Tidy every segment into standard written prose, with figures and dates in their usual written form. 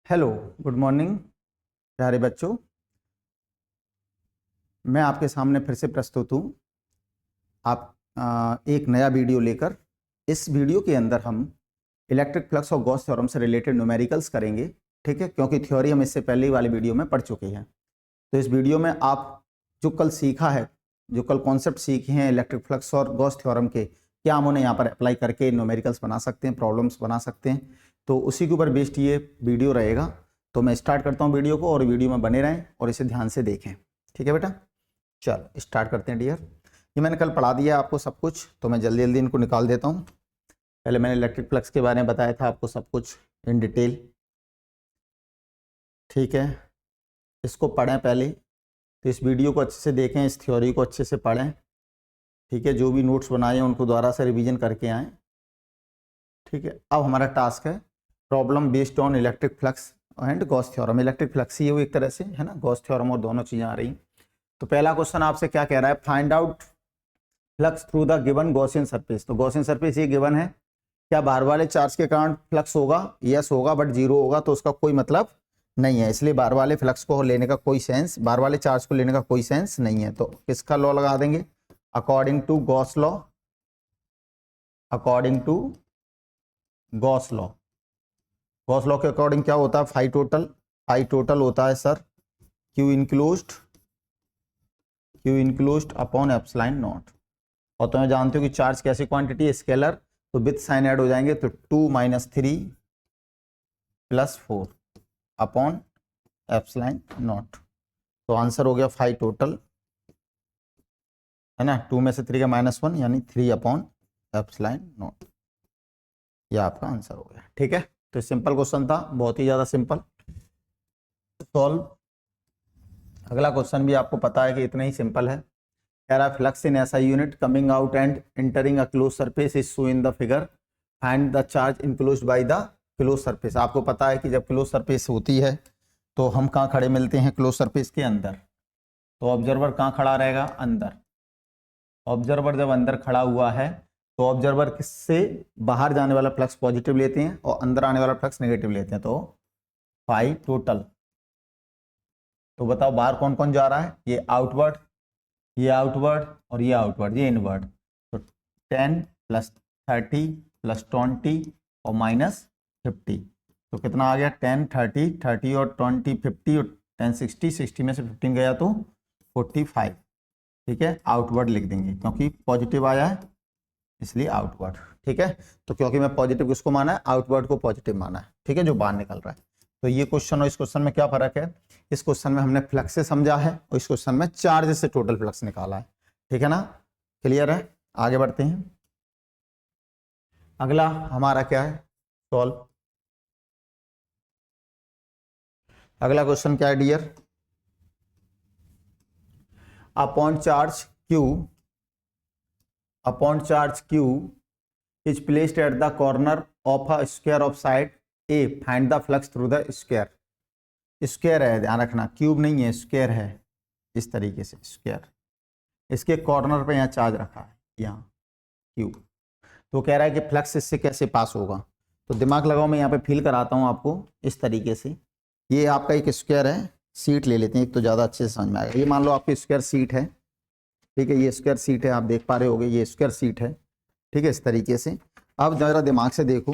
Hello, good morning प्यारे बच्चों। मैं आपके सामने फिर से प्रस्तुत हूँ एक नया वीडियो लेकर। इस वीडियो के अंदर हम इलेक्ट्रिक फ्लक्स और गॉस थ्योरम से रिलेटेड न्यूमेरिकल्स करेंगे, ठीक है, क्योंकि थ्योरी हम इससे पहले ही वाले वीडियो में पढ़ चुके हैं। तो इस वीडियो में आप जो कल सीखा है, जो कल कॉन्सेप्ट सीखे हैं इलेक्ट्रिक फ्लक्स और गॉस थ्योरम के, क्या हम उन्हें यहाँ पर अप्लाई करके न्यूमेरिकल्स बना सकते हैं, प्रॉब्लम्स बना सकते हैं। तो उसी के ऊपर बेस्ड ये वीडियो रहेगा। तो मैं स्टार्ट करता हूँ वीडियो को, और वीडियो में बने रहें और इसे ध्यान से देखें। ठीक है बेटा, चलो स्टार्ट करते हैं डियर। ये मैंने कल पढ़ा दिया आपको सब कुछ, तो मैं जल्दी जल्दी इनको निकाल देता हूँ। पहले मैंने इलेक्ट्रिक फ्लक्स के बारे में बताया था आपको सब कुछ इन डिटेल, ठीक है। इसको पढ़ें पहले, तो इस वीडियो को अच्छे से देखें, इस थ्योरी को अच्छे से पढ़ें, ठीक है। जो भी नोट्स बनाए हैं उनको दोबारा से रिवीजन करके आएँ, ठीक है। अब हमारा टास्क है problem based on electric flux and Gauss theorem. Electric flux ही है वो एक तरह से, है ना, गॉस थ्योरम और दोनों चीज़ें आ रही। तो पहला क्वेश्चन आपसे क्या कह रहा है, find out flux through the given Gaussian surface. तो गॉसियन सरफेस ये गिवन है, क्या बाहर वाले चार्ज के कारण फ्लक्स होगा? यस होगा, बट जीरो होगा तो उसका कोई मतलब नहीं है, इसलिए बाहर वाले फ्लक्स को लेने का कोई सेंस, बाहर वाले चार्ज को लेने का कोई सेंस नहीं है। तो किसका लॉ लगा देंगे? According to Gauss law, according to Gauss law. Gauss law के अकॉर्डिंग क्या होता है? फाई टोटल, फाई टोटल होता है sir Q enclosed, Q enclosed upon epsilon not. और तो मैं जानते हो कि चार्ज कैसी क्वांटिटी है? स्केलर, तो विथ साइन ऐड हो जाएंगे, तो 2 - 3 + 4 अपॉन एप्सिलॉन नॉट। तो आंसर हो गया फाई टोटल, है ना, 2 में से 3 का -1 यानी 3 अपॉन एप्सिलॉन नॉट। यह आपका आंसर हो गया, ठीक है। तो सिंपल क्वेश्चन था, बहुत ही ज़्यादा सिंपल। सॉल्व। अगला क्वेश्चन भी आपको पता है कि इतना ही सिंपल है। कह रहा है flux in SI unit coming out and entering a close surface is show in the figure, find the charge enclosed by the close surface. आपको पता है कि जब क्लोज सरफेस होती है तो हम कहाँ खड़े मिलते हैं? क्लोज सरफेस के अंदर। तो ऑब्जर्वर कहाँ खड़ा रहेगा? अंदर। ऑब्जर्वर जब अंदर खड़ा हुआ है तो ऑब्जर्वर किससे बाहर जाने वाला फ्लक्स पॉजिटिव लेते हैं और अंदर आने वाला फ्लक्स नेगेटिव लेते हैं, तो फाई टोटल। तो बताओ बाहर कौन कौन जा रहा है? ये आउटवर्ड, ये आउटवर्ड और ये आउटवर्ड, ये इनवर्ड। तो 10 + 30 + 20 और -50, तो कितना आ गया? 10 30 30 और 20 50 और 10 60, 60 में से 15 गया तो 45, ठीक है। आउटवर्ड लिख देंगे क्योंकि पॉजिटिव आया है इसलिए आउटवर्ड, ठीक है। तो क्योंकि मैं पॉजिटिव किसको माना है? आउटवर्ड को पॉजिटिव माना है, ठीक है, जो बाहर निकल रहा है। तो ये क्वेश्चन और इस क्वेश्चन में क्या फर्क है? इस क्वेश्चन में हमने फ्लक्स से समझा है और इस क्वेश्चन में चार्ज से टोटल फ्लक्स निकाला है, ठीक है ना। क्लियर है? आगे बढ़ते हैं। अगला हमारा क्या है? सॉल्व। अगला क्वेश्चन क्या है dear? Upon charge Q, upon charge Q is placed at the corner of a square of side A, find the flux through the square. Square है, ध्यान रखना, क्यूब नहीं है, स्क्वायर है। इस तरीके से स्क्वायर, इसके कॉर्नर पे यहाँ चार्ज रखा है, यहाँ क्यूब। तो कह रहा है कि फ्लक्स इससे कैसे पास होगा। तो दिमाग लगाओ, मैं यहाँ पे फील कराता हूँ आपको इस तरीके से। ये आपका एक स्क्वायर है, सीट ले लेते हैं एक तो ज़्यादा अच्छे से समझ में आएगा। ये मान लो आपकी स्क्वायर सीट है, ठीक है, ये स्क्वायर सीट है, आप देख पा रहे होगे ये स्क्वायर सीट है, ठीक है, इस तरीके से। अब ज़रा दिमाग से देखो,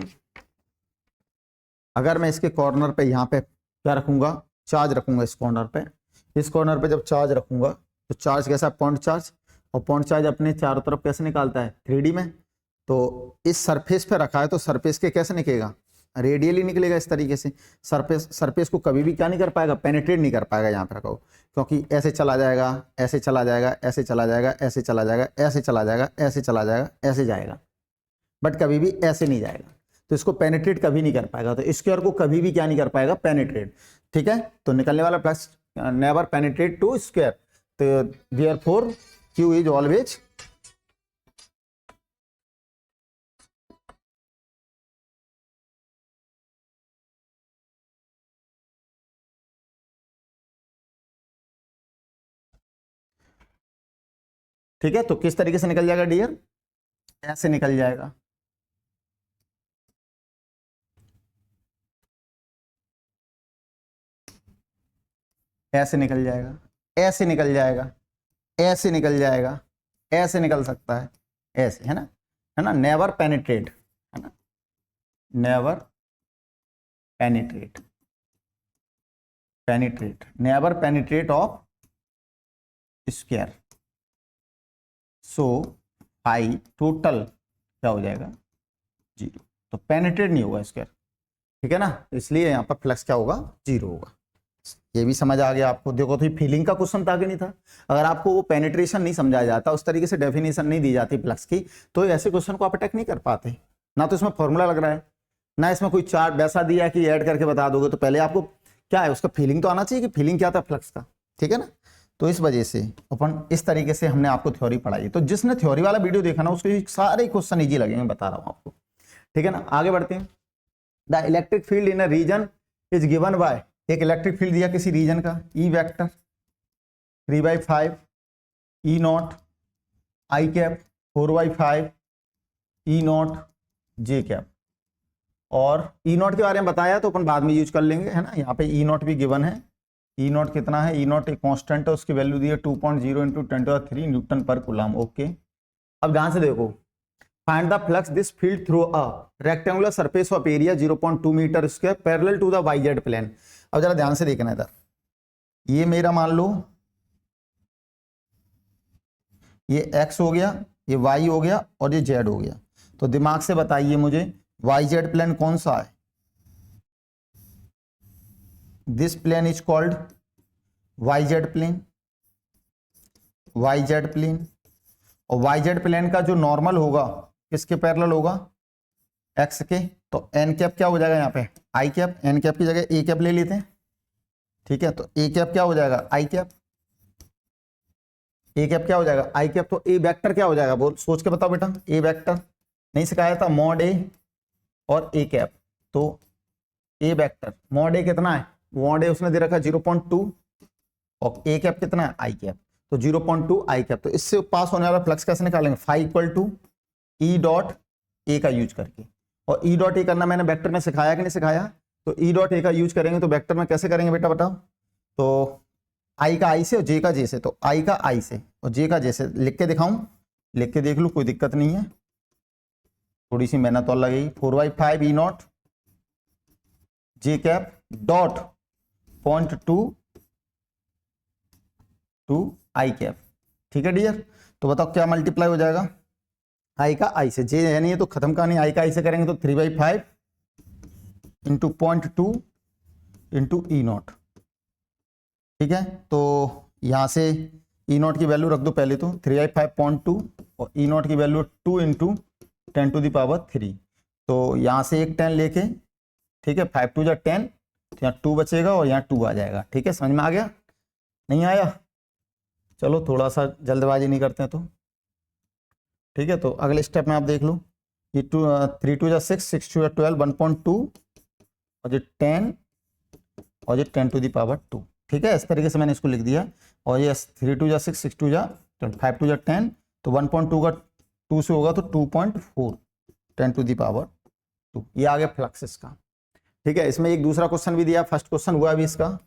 अगर मैं इसके कॉर्नर पे यहाँ पे क्या रखूँगा? चार्ज रखूँगा इस कॉर्नर पे। इस कॉर्नर पे जब चार्ज रखूँगा तो चार्ज कैसा? Point charge. और पॉइंट चार्ज अपने चारों तरफ कैसे निकालता है? 3D में। तो इस सरफेस पे रखा है तो सरफेस के कैसे निकलेगा? रेडियली निकलेगा इस तरीके से। सरफेस, सरफेस को कभी भी क्या नहीं कर पाएगा? पेनिट्रेट नहीं कर पाएगा यहाँ पे रखा हो, क्योंकि ऐसे चला जाएगा, ऐसे चला जाएगा, ऐसे चला जाएगा, ऐसे चला जाएगा, ऐसे चला जाएगा, ऐसे चला जाएगा, ऐसे जाएगा, बट कभी भी ऐसे नहीं जाएगा। तो इसको पेनिट्रेट कभी नहीं कर पाएगा। तो स्क्वायर को कभी भी क्या नहीं कर पाएगा? पेनिट्रेट, ठीक है। तो निकलने वाला flux never penetrate to square. तो देयरफॉर क्यू इज ऑलवेज, ठीक है। तो किस तरीके से निकल जाएगा डियर? ऐसे निकल जाएगा, ऐसे निकल जाएगा, ऐसे निकल जाएगा, ऐसे निकल जाएगा, ऐसे निकल सकता है, ऐसे, है ना, नेवर पेनिट्रेट, है ना, never penetrate, penetrate, never penetrate of square, so phi total क्या हो जाएगा 0, तो पेनिट्रेट नहीं होगा स्क्वायर, ठीक है ना, इसलिए यहाँ पर फ्लक्स क्या होगा 0 होगा। ये भी समझ आ गया आपको। देखो तो ये फीलिंग का क्वेश्चन था कि नहीं था, अगर आपको वो पेनिट्रेशन नहीं समझाया जाता, उस तरीके से डेफिनेशन नहीं दी जाती फ्लक्स की, तो ऐसे क्वेश्चन को आप अटैक नहीं कर पाते। ना तो इसमें फॉर्मूला लग रहा है, ना इसमें कोई चार्ट वैसा दिया कि ऐड करके बता दोगे, तो पहले आपको क्या है उसका फीलिंग तो आना चाहिए कि फीलिंग क्या था फ्लक्स का, ठीक है ना। तो इस वजह से अपन इस तरीके से हमने आपको थ्योरी पढ़ाई। तो जिसने थ्योरी वाला वीडियो देखा ना उसके सारे क्वेश्चन ईजी लगेंगे, बता रहा हूँ आपको, ठीक है ना। आगे बढ़ते हैं। The electric field in a region is given by, एक इलेक्ट्रिक फील्ड दिया किसी रीजन का, E vector 3/5 E not I cap 4/5 E not J cap, और ई नॉट के बारे में बताया तो अपन बाद में यूज कर लेंगे, है ना। यहाँ पे ई नॉट भी गिवन है, ई नॉट कितना है, ई नॉट एक कांस्टेंट है, उसकी वैल्यू दी है 2.0 × 10³ न्यूटन पर कूलम, ओके। अब ध्यान से देखो, find the flux this field through a rectangular surface of area 0.2 metre square parallel to the Y Z plane. अब जरा ध्यान से देखना इधर, ये मेरा मान लो ये x हो गया, ये y हो गया और ये z हो गया। तो दिमाग से बताइए मुझे वाई-जेड प्लेन कौन सा है? This plane is called Y Z plane, Y Z plane. और वाई-जेड प्लेन का जो नॉर्मल होगा किसके पैरेलल होगा? x के। तो n कैप क्या हो जाएगा यहाँ पे? आई कैप। n कैप की जगह a कैप ले लेते हैं, ठीक है। तो a कैप क्या हो जाएगा? आई कैप। a कैप क्या हो जाएगा? आई कैप। तो a वेक्टर क्या हो जाएगा? बोल, सोच के बताओ बेटा। a वेक्टर नहीं सिखाया था? मॉड a और a कैप। तो a वेक्टर मॉड a कितना है? मॉड a उसने दे रखा 0.2 और a कैप कितना है? आई कैप। तो 0.2 आई कैप। तो इससे पास होने वाला फ्लक्स कैसे निकालेंगे? Phi equal to E dot A का यूज करके। और ई डॉट ए करना मैंने वेक्टर में सिखाया कि नहीं सिखाया? तो ई डॉट ए का यूज करेंगे तो वेक्टर में कैसे करेंगे बेटा बताओ? तो आई का आई से और जे का जे से। तो आई का आई से और जे का जे से। लिख के दिखाऊं? लिख के देख लो, कोई दिक्कत नहीं है, थोड़ी सी मेहनत और लगेगी। 4/5 E not J cap dot 0.2 to I cap, ठीक है डियर। तो बताओ क्या मल्टीप्लाई हो जाएगा? आई का आई से, जे यानी ये तो खत्म कहानी। आई का आई से करेंगे तो 3/5 इंटू 0.2 इंटू ई नॉट, ठीक है। तो यहां से ई नॉट की वैल्यू रख दो पहले तो 3/5.2 और ई नॉट की वैल्यू 2 × 10⁻³ तो यहां से एक 10 लेके, ठीक है, 5 2 जा 10, तो यहाँ 2 बचेगा और यहाँ 2 आ जाएगा, ठीक है। समझ में आ गया? नहीं आया? चलो थोड़ा सा जल्दबाजी नहीं करते हैं तो, ठीक है। तो अगले स्टेप में आप देख लो, ये 3 2 जा 6, 6 2 जा 12, 1.2 और ये 10 और ये 10⁻², ठीक है। इस तरीके से मैंने इसको लिख दिया। और ये 3 2 जा 6, 6 2 जा 12, 5 2 जा 10, तो 1.2 का 2 से होगा तो 2.4 10⁻²। ये आ गया फ्लक्स इसका, ठीक है। इसमें एक दूसरा क्वेश्चन भी दिया, फर्स्ट क्वेश्चन हुआ अभी इसका,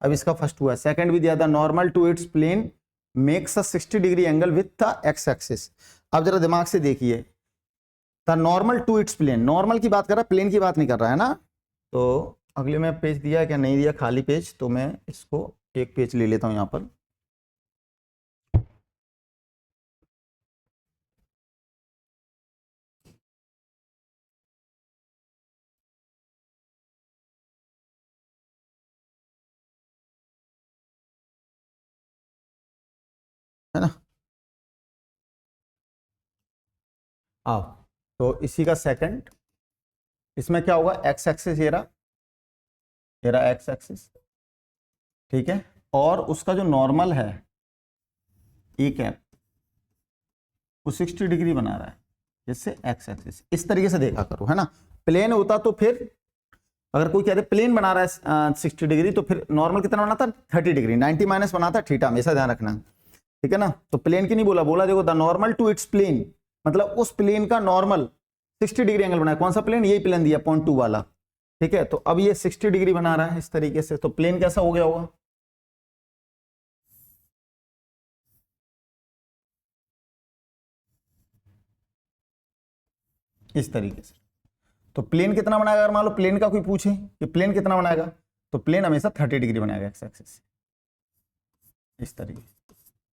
अब इसका फर्स्ट हुआ। सेकंड भी दिया था, normal to its plane makes a 60 degree angle with the X axis. अब जरा दिमाग से देखिए, the normal to its plane, normal की बात कर रहा है, प्लेन की बात नहीं कर रहा है ना। तो अगले में पेज दिया क्या? नहीं दिया, खाली पेज। तो मैं इसको एक पेज ले लेता हूं यहां पर, है ना। आओ, तो इसी का सेकंड, इसमें क्या होगा? एक्स एक्सिस ये रहा एक्स एक्सिस, ठीक है। और उसका जो नॉर्मल है ए कैप वो 60 डिग्री बना रहा है, जिससे एक्स एक्सिस। इस तरीके से देखा करो, है ना। प्लेन होता तो फिर, अगर कोई कहते प्लेन बना रहा है 60 डिग्री, तो फिर नॉर्मल कितना बनाता? 30 डिग्री, 90 माइनस बनाता थीटा, हमेशा ध्यान रखना, ठीक है ना। तो प्लेन की नहीं बोला, बोला देखो the normal to its plane, मतलब उस प्लेन का नॉर्मल 60 डिग्री एंगल बनाया। कौन सा प्लेन? यही प्लेन दिया 0.2 वाला, ठीक है। तो अब ये 60 डिग्री बना रहा है इस तरीके से, तो प्लेन कैसा हो गया होगा? इस तरीके से। तो प्लेन कितना बनाएगा, अगर मान लो प्लेन का कोई पूछे कि प्लेन कितना बनाएगा, तो प्लेन हमेशा 30 डिग्री बनाएगा एक्स एक्सिस से, इस तरीके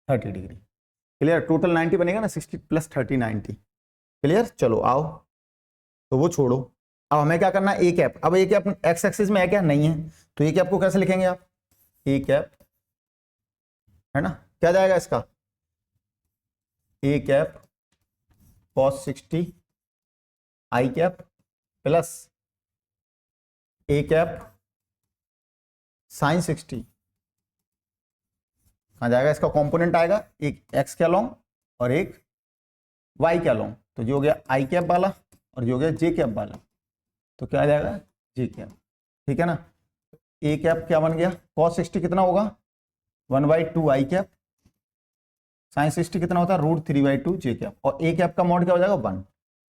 30 डिग्री। क्लियर, टोटल 90 बनेगा ना, 60 + 30 90। क्लियर, चलो आओ, तो वो छोड़ो, अब हमें क्या करना है, ए कैप। अब ए कैप एक्स एक्सिस में है क्या, नहीं है, तो ए कैप को कैसे लिखेंगे आप, ए कैप है ना, क्या जाएगा इसका, A cap cos 60 I cap plus A cap sin 60। कहाँ जाएगा, इसका कंपोनेंट आएगा, एक एक्स के अलोंग और एक वाई के अलोंग, तो जो हो गया आई कैप वाला और जो हो गया जे कैप वाला, तो क्या आ जाएगा, जे कैप। ठीक है ना, ए कैप क्या बन गया, cos 60 कितना होगा, 1/2 आई कैप, sin 60 कितना होता है, √3/2 जे कैप, और ए कैप का मॉड क्या हो जाएगा 1।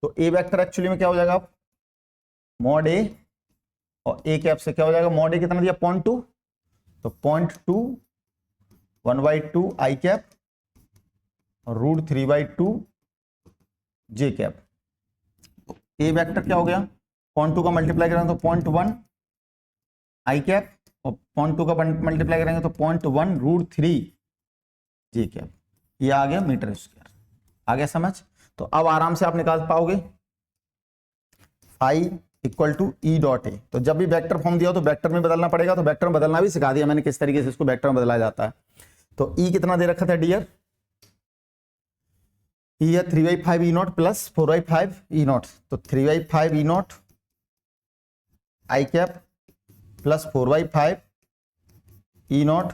तो ए वेक्टर एक्चुअली में क्या हो जाएगा, मॉड ए, और ए कैप से क्या हो जाएगा, मॉड ए कितना दिया 0.2, तो 0.2 1/2 आई कैप और √3/2 जे कैप। ए वेक्टर क्या हो गया, 0.2 का मल्टीप्लाई करेंगे तो 0.1 आई कैप, और 0.2 का मल्टीप्लाई करेंगे तो 0.1 √3 जे कैप। ये आ गया मीटर स्क्वायर, आ गया समझ। तो अब आराम से आप निकाल पाओगे phi equal to E dot A. तो जब भी वेक्टर फॉर्म दिया हो तो वेक्टर में बदलना पड़ेगा, तो वेक्टर में बदलना भी सिखा दिया मैंने किस तरीके से इसको वेक्टर में बदला जाता है। तो ई कितना दे रखा था डियर, ई है 3/5 E naught plus 4/5 E naught, तो 3/5 E not I cap plus 4/5 E not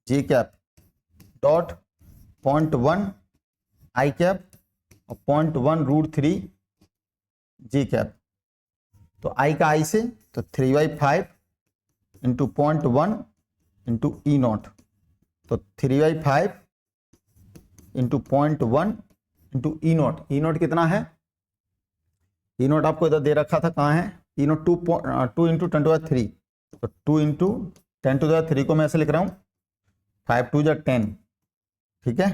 J cap dot 0.1 I cap और 0.1 √3 जी कैप। तो आई का आई से, तो 3/5 इंटू 0.1 इंटू ई नॉट, तो 3/5 into 0.1 into E not. E not कितना है, ई नॉट आपको इधर दे रखा था, कहाँ है, ई नॉट 2 इंटू 10⁻3, तो 2 इंटू 10⁻3 को मैं ऐसे लिख रहा हूँ 5 2 जा 10। ठीक है,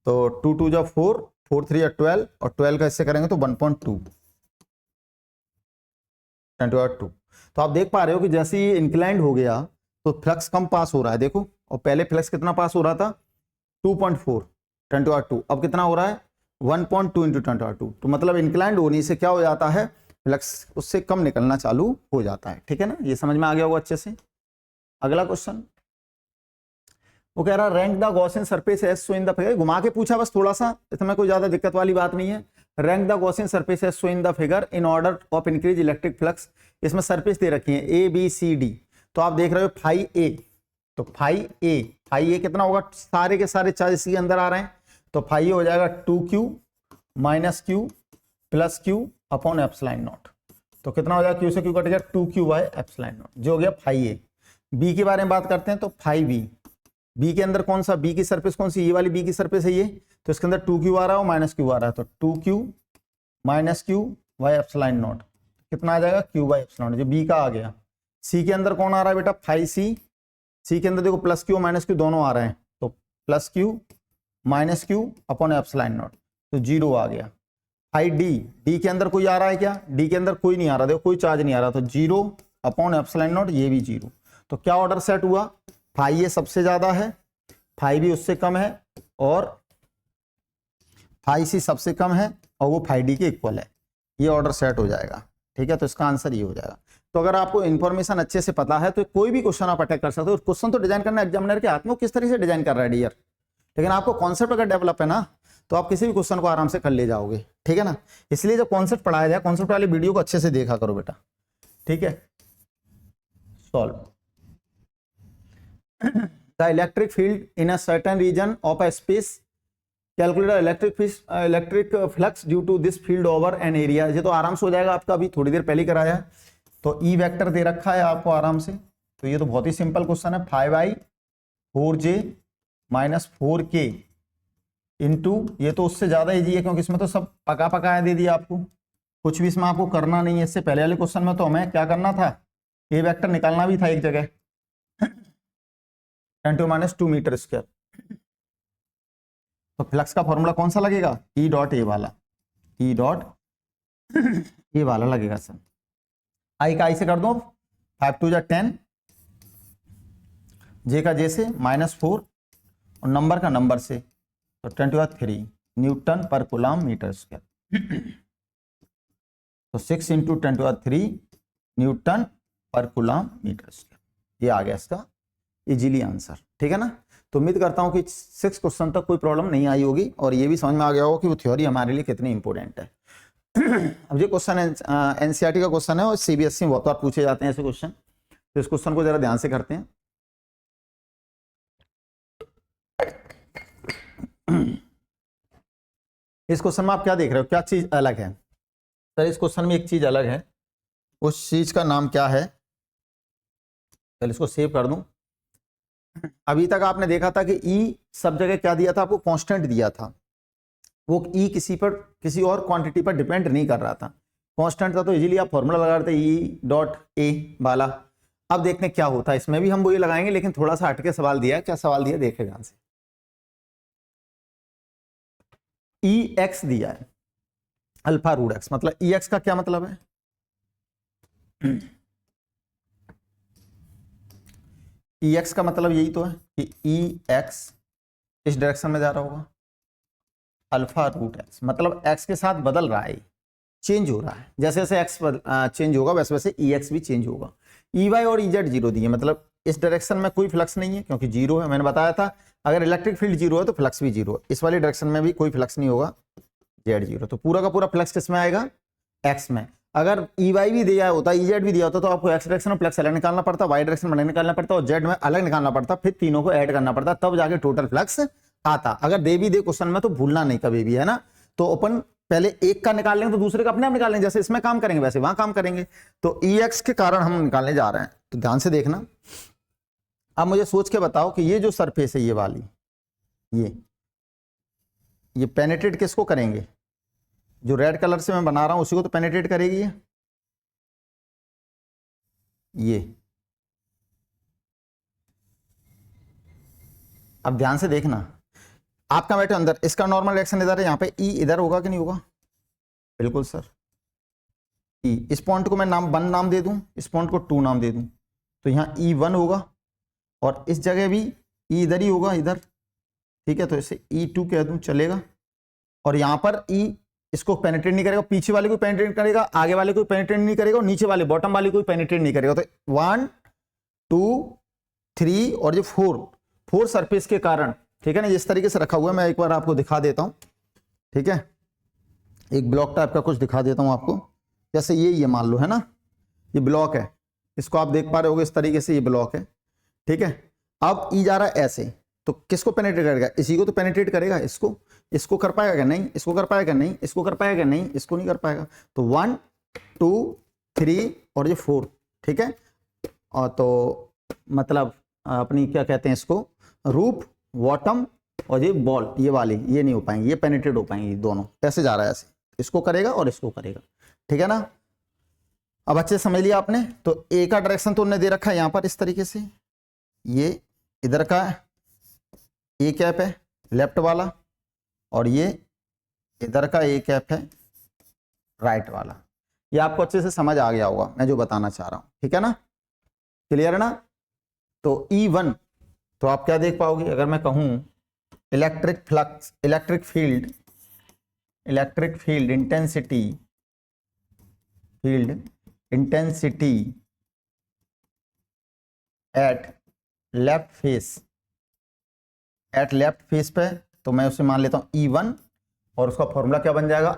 तो 2 2 जा 4, 4 3 जा 12, और 12 का इससे करेंगे तो 1.2 10⁻²। तो आप देख पा रहे हो कि जैसे ही इंक्लाइंड हो गया तो फ्लक्स कम पास हो रहा है, देखो, और पहले फ्लक्स कितना पास हो रहा था 2.4 10⁻², अब कितना हो रहा है 1.2 इंटू 10⁻²। तो मतलब इंक्लाइंड होने से क्या हो जाता है, फ्लक्स उससे कम निकलना चालू हो जाता है। ठीक है ना, ये समझ में आ गया होगा अच्छे से। अगला क्वेश्चन वो कह रहा है rank the Gaussian surface as show in the figure. घुमा के पूछा बस थोड़ा सा, इसमें कोई ज्यादा दिक्कत वाली बात नहीं है। Rank the Gaussian surface as show in the figure in order of increase electric flux. इसमें सरफेस दे रखी है ए बी सी डी, तो आप देख रहे हो फाई ए, तो फाई ए कितना होगा, सारे के सारे चार्ज इसी के अंदर आ रहे हैं, तो फाई ए हो जाएगा 2q minus q plus q upon epsilon not. तो कितना हो जाएगा, q से q कट गया 2q बाय एप्सिलॉन नॉट, जो हो गया फाई ए। बी के बारे में बात करते हैं, तो फाई बी के अंदर कौन सा, बी की सरफेस कौन सी, ये वाली बी की सरफेस है ये, तो इसके अंदर 2q आ रहा है और माइनस q आ रहा है, तो 2q minus q bye epsilon not कितना आ जाएगा, q बाय एप्सिलॉन, जो बी का आ गया। सी के अंदर कौन आ रहा है बेटा, फाई सी के अंदर देखो प्लस q माइनस q दोनों आ रहे हैं, तो plus q minus q upon epsilon not, तो 0 आ गया। फाई डी के अंदर कोई आ रहा है क्या, डी के अंदर कोई नहीं आ रहा, देखो कोई चार्ज नहीं आ रहा, तो 0 अपॉन एप्सिलॉन नॉट, ये भी 0। तो क्या ऑर्डर सेट हुआ, फाई ए सबसे ज्यादा है, फाई बी उससे कम है, और फाई सी सबसे कम है, और वो फाई डी के इक्वल है, ये ऑर्डर सेट हो जाएगा। ठीक है, तो इसका आंसर ये हो जाएगा। तो अगर आपको इन्फॉर्मेशन अच्छे से पता है तो कोई भी क्वेश्चन आप अटैक कर सकते हो। क्वेश्चन तो डिजाइन करना एग्जामिनर के हाथ में, किस तरीके से डिजाइन कर रहा है डियर, लेकिन आपको कॉन्सेप्ट अगर डेवलप है ना, तो आप किसी भी क्वेश्चन को आराम से कर ले जाओगे। ठीक है ना, इसलिए जब कॉन्सेप्ट पढ़ाया जाए, कॉन्सेप्ट वाली वीडियो को अच्छे से देखा करो बेटा। ठीक है, solve the electric field in a certain region of a space, calculate the electric flux due to this field over an area। ये तो आराम से हो जाएगा आपका, अभी थोड़ी देर पहले कराया है। तो ई वेक्टर दे रखा है आपको आराम से, तो ये तो बहुत ही सिंपल क्वेश्चन है, 5i4j माइनस 4k इंटू, ये तो उससे ज्यादा इजी है क्योंकि इसमें तो सब पका पकाया दे दिया आपको, कुछ भी इसमें आपको करना नहीं है। इससे पहले वाले क्वेश्चन में तो हमें क्या करना था, ए वेक्टर निकालना भी था एक जगह, 10⁻² मीटर स्क्वायर। तो फ्लक्स का फॉर्मूला कौन सा लगेगा, ई डॉट ए वाला, ई डॉट ये वाला लगेगा सर। आई का आई से कर दो, 5 2 जा 10, जे का जे से -4 और नंबर का नंबर से, तो 10⁻³ न्यूटन पर कूलम मीटर स्क्वायर। तो 6 × 10⁻³ न्यूटन पर कूलम मीटर स्क्वायर, ये आ गया इसका इजीली आंसर। ठीक है ना। तो उम्मीद करता हूं कि 6 क्वेश्चन तक कोई प्रॉब्लम नहीं आई होगी और ये भी समझ में आ गया होगा कि वो थ्योरी हमारे लिए कितनी इंपॉर्टेंट है। अब ये क्वेश्चन एनसीईआरटी का क्वेश्चन है और सीबीएसई में बहुत बार पूछे जाते हैं ऐसे क्वेश्चन, तो इस क्वेश्चन को जरा ध्यान से करते हैं। इस क्वेश्चन में आप क्या देख रहे हो, क्या चीज अलग है सर? इस क्वेश्चन में एक चीज अलग है, उस चीज का नाम क्या है? चल इसको सेव कर दूं। अभी तक आपने देखा था कि ई सब जगह क्या दिया था आपको, कांस्टेंट दिया था। वो ई किसी और क्वांटिटी पर डिपेंड नहीं कर रहा था, कांस्टेंट था, तो इजीली आप फॉर्मूला लगा देते E.A वाला। अब देखते हैं क्या होता है, इसमें भी हम वही लगाएंगे लेकिन थोड़ा सा हटके सवाल दिया है। क्या सवाल दिया देखे ध्यान से। EX दिया है α√x, मतलब EX का क्या मतलब है? EX का मतलब यही तो है कि EX इस डायरेक्शन में जा रहा होगा, α√x मतलब x के साथ बदल रहा है, चेंज हो रहा है। जैसे जैसे x चेंज होगा वैसे वैसे EX भी चेंज होगा। EY और EZ जीरो दिए, मतलब इस डायरेक्शन में कोई फ्लक्स नहीं है क्योंकि जीरो है। मैंने बताया था अगर इलेक्ट्रिक फील्ड जीरो है तो फ्लक्स भी जीरो है। इस वाली डायरेक्शन में भी कोई फ्लक्स नहीं होगा, Z0। तो पूरा का पूरा फ्लक्स किस में आएगा? x में। अगर EY भी दिया होता, EZ भी दिया होता तो आपको x डायरेक्शन में फ्लक्स अलग निकालना पड़ता, y डायरेक्शन में अलग निकालना पड़ता और z में अलग निकालना पड़ता, फिर तीनों को ऐड करना पड़ता, तब जाके टोटल फ्लक्स आता। अगर दे भी दे क्वेश्चन में तो भूलना नहीं कभी भी, है ना। तो अपन पहले एक का निकाल लेंगे तो दूसरे का अपने आप निकाल लेंगे, जैसे इसमें काम करेंगे वैसे वहां काम करेंगे। तो EX के कारण हम निकालने जा रहे हैं, तो ध्यान से देखना। अब मुझे सोच के बताओ कि ये जो सरफेस है ये वाली, ये पेनिट्रेट किसको करेंगे? जो रेड कलर से मैं बना रहा हूं उसी को तो पेनिट्रेट करेगी ये। अब ध्यान से देखना, आपका बैठे अंदर, इसका नॉर्मल रिएक्शन इधर है, यहाँ पे ई इधर होगा कि नहीं होगा? बिल्कुल सर। ई, इस पॉइंट को मैं नाम 1 नाम दे दूं, इस पॉइंट को 2 नाम दे दूं, तो यहाँ E1 होगा और इस जगह भी ई इधर ही होगा, इधर। ठीक है, तो इसे E2 कह दूं चलेगा। और यहाँ पर ई इसको पेनिट्रेट नहीं करेगा, पीछे वाले को पेनिट्रेट करेगा, आगे वाले को पेनिट्रेट नहीं करेगा और नीचे वाले बॉटम वाले को पेनिट्रेट नहीं करेगा। तो 1 2 3 और ये 4 सरफेस के कारण, ठीक है ना, इस तरीके से रखा हुआ है। मैं एक बार आपको दिखा देता हूं, ठीक है, एक ब्लॉक टाइप का कुछ दिखा देता हूं आपको। जैसे ये मान लो, है ना, ये ब्लॉक है, इसको आप देख पा रहे होगे इस तरीके से, ये ब्लॉक है। ठीक है, अब ई जा रहा है ऐसे, तो किसको पेनिट्रेट करेगा? इसी को तो पेनिट्रेट करेगा। इसको कर पाएगा क्या? नहीं। इसको कर पाएगा? नहीं। इसको कर पाएगा? नहीं। इसको नहीं कर पाएगा। तो 1 2 3 और ये 4, ठीक है। और तो मतलब अपनी क्या कहते हैं इसको, रूफ, बॉटम और ये बॉल, ये वाली ये नहीं हो पाएंगे, ये पेनिट्रेट हो पाएंगे दोनों। ऐसे जा रहा है, ऐसे इसको करेगा और इसको करेगा, ठीक है ना। अब अच्छे से समझ लिया आपने। तो ए का डायरेक्शन तो उन्होंने दे रखा है यहाँ पर इस तरीके से, ये इधर का ए कैप है लेफ्ट वाला और ये इधर का ए कैप है राइट वाला। ये आपको अच्छे से समझ आ गया होगा मैं जो बताना चाह रहा हूं, ठीक है ना, क्लियर है ना। तो E1 तो आप क्या देख पाओगे, अगर मैं कहूं electric flux, electric field intensity at left face पे, तो मैं उसे मान लेता हूं E1 और उसका फॉर्मूला क्या बन जाएगा,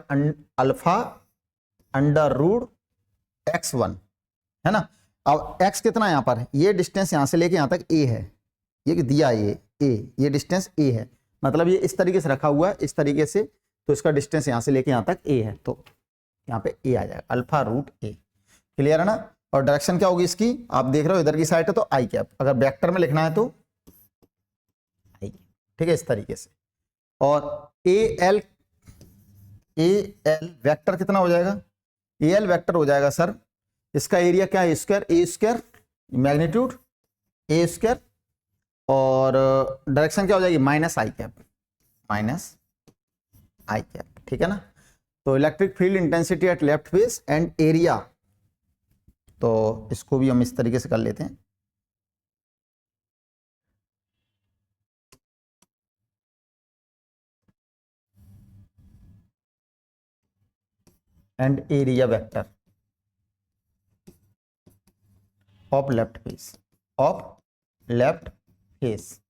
α√x1, है ना। अब x कितना यहां पर है, ये डिस्टेंस यहां से लेके यहां तक a है, ये दिया ये डिस्टेंस a है, मतलब ये इस तरीके से रखा हुआ है इस तरीके से, तो इसका डिस्टेंस यहां से लेके यहां तक a है, तो यहां पे a आ जाएगा, α√a। क्लियर है ना। और डायरेक्शन क्या होगी इसकी, आप देख रहे हो इधर की साइड है तो आई कैप, अगर वेक्टर में लिखना है तो आई, ठीक है, इस तरीके से। और AL वेक्टर कितना हो जाएगा, AL वेक्टर हो जाएगा सर, इसका एरिया क्या है, square, A square magnitude A square, और डायरेक्शन क्या हो जाएगी, -i कैप, ठीक है ना। तो electric field intensity at left face and area, तो इसको भी हम इस तरीके से कर लेते हैं। And area vector of left face, of left face.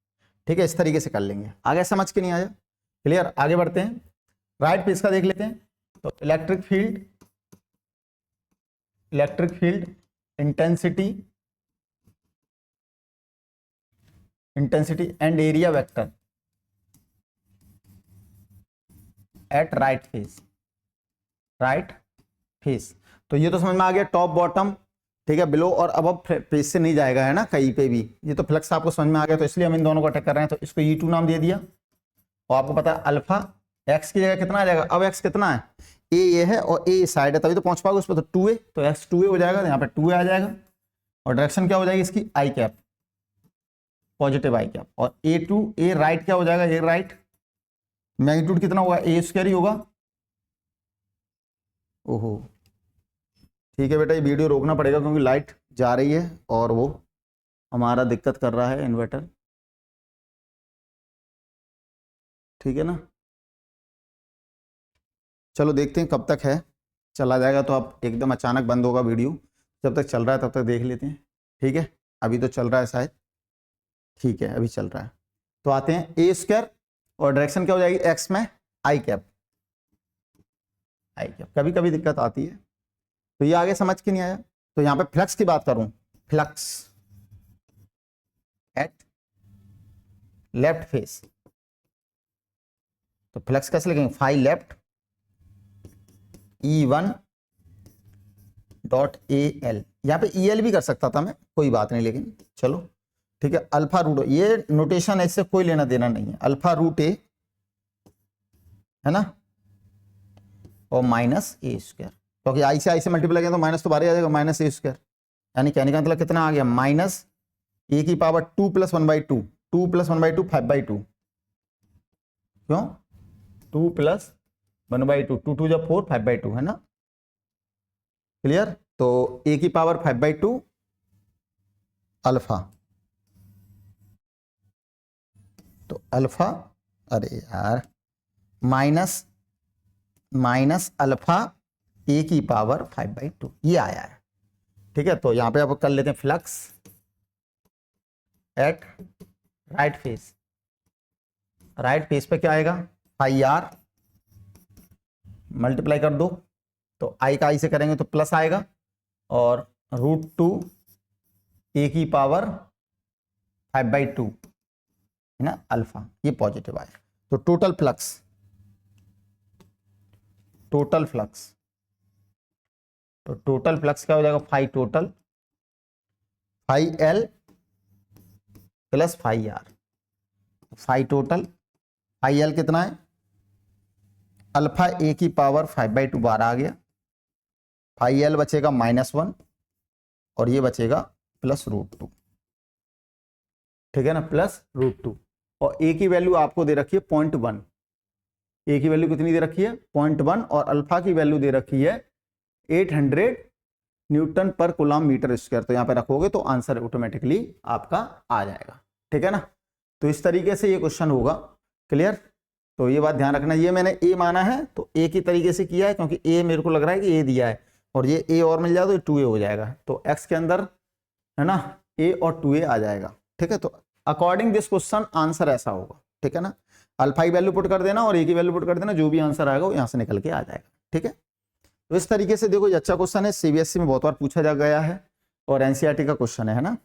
ठीक है, इस तरीके से कर लेंगे। आगे समझ के नहीं आया? क्लियर? आगे बढ़ते हैं, राइट फेस का देख लेते हैं। तो electric field intensity and area vector eight right face. तो ये तो समझ में आ गया, टॉप बॉटम, ठीक है, बिलो और अब फेस से नहीं जाएगा, है ना, कहीं पे भी। ये तो फ्लक्स आपको समझ में आ गया, तो इसलिए हम इन दोनों को अटैक कर रहे हैं। तो इसको E2 नाम दे दिया, और आपको पता है अल्फा एक्स की जगह कितना आ जाएगा, अब एक्स कितना है, ए ये है और ए साइड है, तभी तो पहुंच पाओगे उस पर। तो 2a, तो एक्स 2a हो जाएगा, तो यहाँ पे 2a आ जाएगा, और डायरेक्शन क्या हो जाएगी इसकी, आई कैप, पॉजिटिव आई कैप। और ए राइट क्या हो जाएगा, ए राइट, मैग्नीट्यूड कितना होगा, ए स्क्वायर ही होगा। ओहो, ठीक है बेटा, ये वीडियो रोकना पड़ेगा क्योंकि लाइट जा रही है और वो हमारा दिक्कत कर रहा है इन्वर्टर, ठीक है ना। चलो देखते हैं कब तक है, चला जाएगा तो अब एकदम अचानक बंद होगा वीडियो। जब तक चल रहा है तब तक देख लेते हैं, ठीक है। अभी तो चल रहा है शायद, ठीक है, अभी चल रहा है। तो आते हैं ए स्क्वायर, और डायरेक्शन क्या हो जाएगी एक्स में, आई कैप। कभी कभी दिक्कत आती है, तो ये आगे समझ के नहीं आया। तो यहाँ पे फ्लक्स की बात करूं, फ्लक्स एट लेफ्ट फेस, तो फ्लक्स कैसे लिखेंगे, phi left E1 dot AL, यहाँ पे EL भी कर सकता था मैं, कोई बात नहीं, लेकिन चलो ठीक है। अल्फा रूट, ये नोटेशन ऐसे कोई लेना देना नहीं है, अल्फा रूट A है ना, और माइनस ए स्क्वायर, क्योंकि आई से मल्टीप्लाई किया तो माइनस तो बाहर आ जाएगा, माइनस ए स्क्वायर। यानी कहने का मतलब कितना आ गया, माइनस ए की पावर 2 + 1/2, 2 + 1/2 5/2, क्यों 2 + 1/2, 2 2 जब 4, 5/2 है ना, क्लियर। तो ए की पावर 5/2 अल्फा, तो अल्फा, अरे यार, माइनस अल्फा ए की पावर 5/2, ये आया है, ठीक है। तो यहां पे आप कर लेते हैं फ्लक्स एट राइट फेस पे क्या आएगा, फाई आर मल्टीप्लाई कर दो, तो आई का आई से करेंगे तो प्लस आएगा, और √2 ए की पावर 5/2 है ना अल्फा, ये पॉजिटिव आया। तो टोटल फ्लक्स, तो टोटल फ्लक्स क्या हो जाएगा, phi total, phi L plus phi R, phi total, phi L कितना है, अल्फा ए की पावर 5/2 बार आ गया, फाई एल बचेगा -1, और ये बचेगा +√2, ठीक है ना, +√2। और ए की वैल्यू आपको दे रखी है 0.1, ए की वैल्यू कितनी दे रखी है 0.1, और अल्फा की वैल्यू दे रखी है 800 न्यूटन पर कूलम मीटर स्क्वायर। तो यहाँ पे रखोगे तो आंसर ऑटोमेटिकली आपका आ जाएगा, ठीक है ना। तो इस तरीके से ये क्वेश्चन होगा, क्लियर। तो ये बात ध्यान रखना, ये मैंने ए माना है तो ए की तरीके से किया है, क्योंकि ए मेरे को लग रहा है कि ए दिया है, और ये ए और मिल जाए तो 2a हो जाएगा, तो एक्स के अंदर है ना ए और 2a आ जाएगा, ठीक है। तो अकॉर्डिंग दिस क्वेश्चन आंसर ऐसा होगा, ठीक है ना। अल्फा की वैल्यू पुट कर देना और ए की वैल्यू पुट कर देना, जो भी आंसर आएगा वो यहाँ से निकल के आ जाएगा, ठीक है। तो इस तरीके से देखो, ये अच्छा क्वेश्चन है, CBSE में बहुत बार पूछा जा गया है, और NCERT का क्वेश्चन है ना,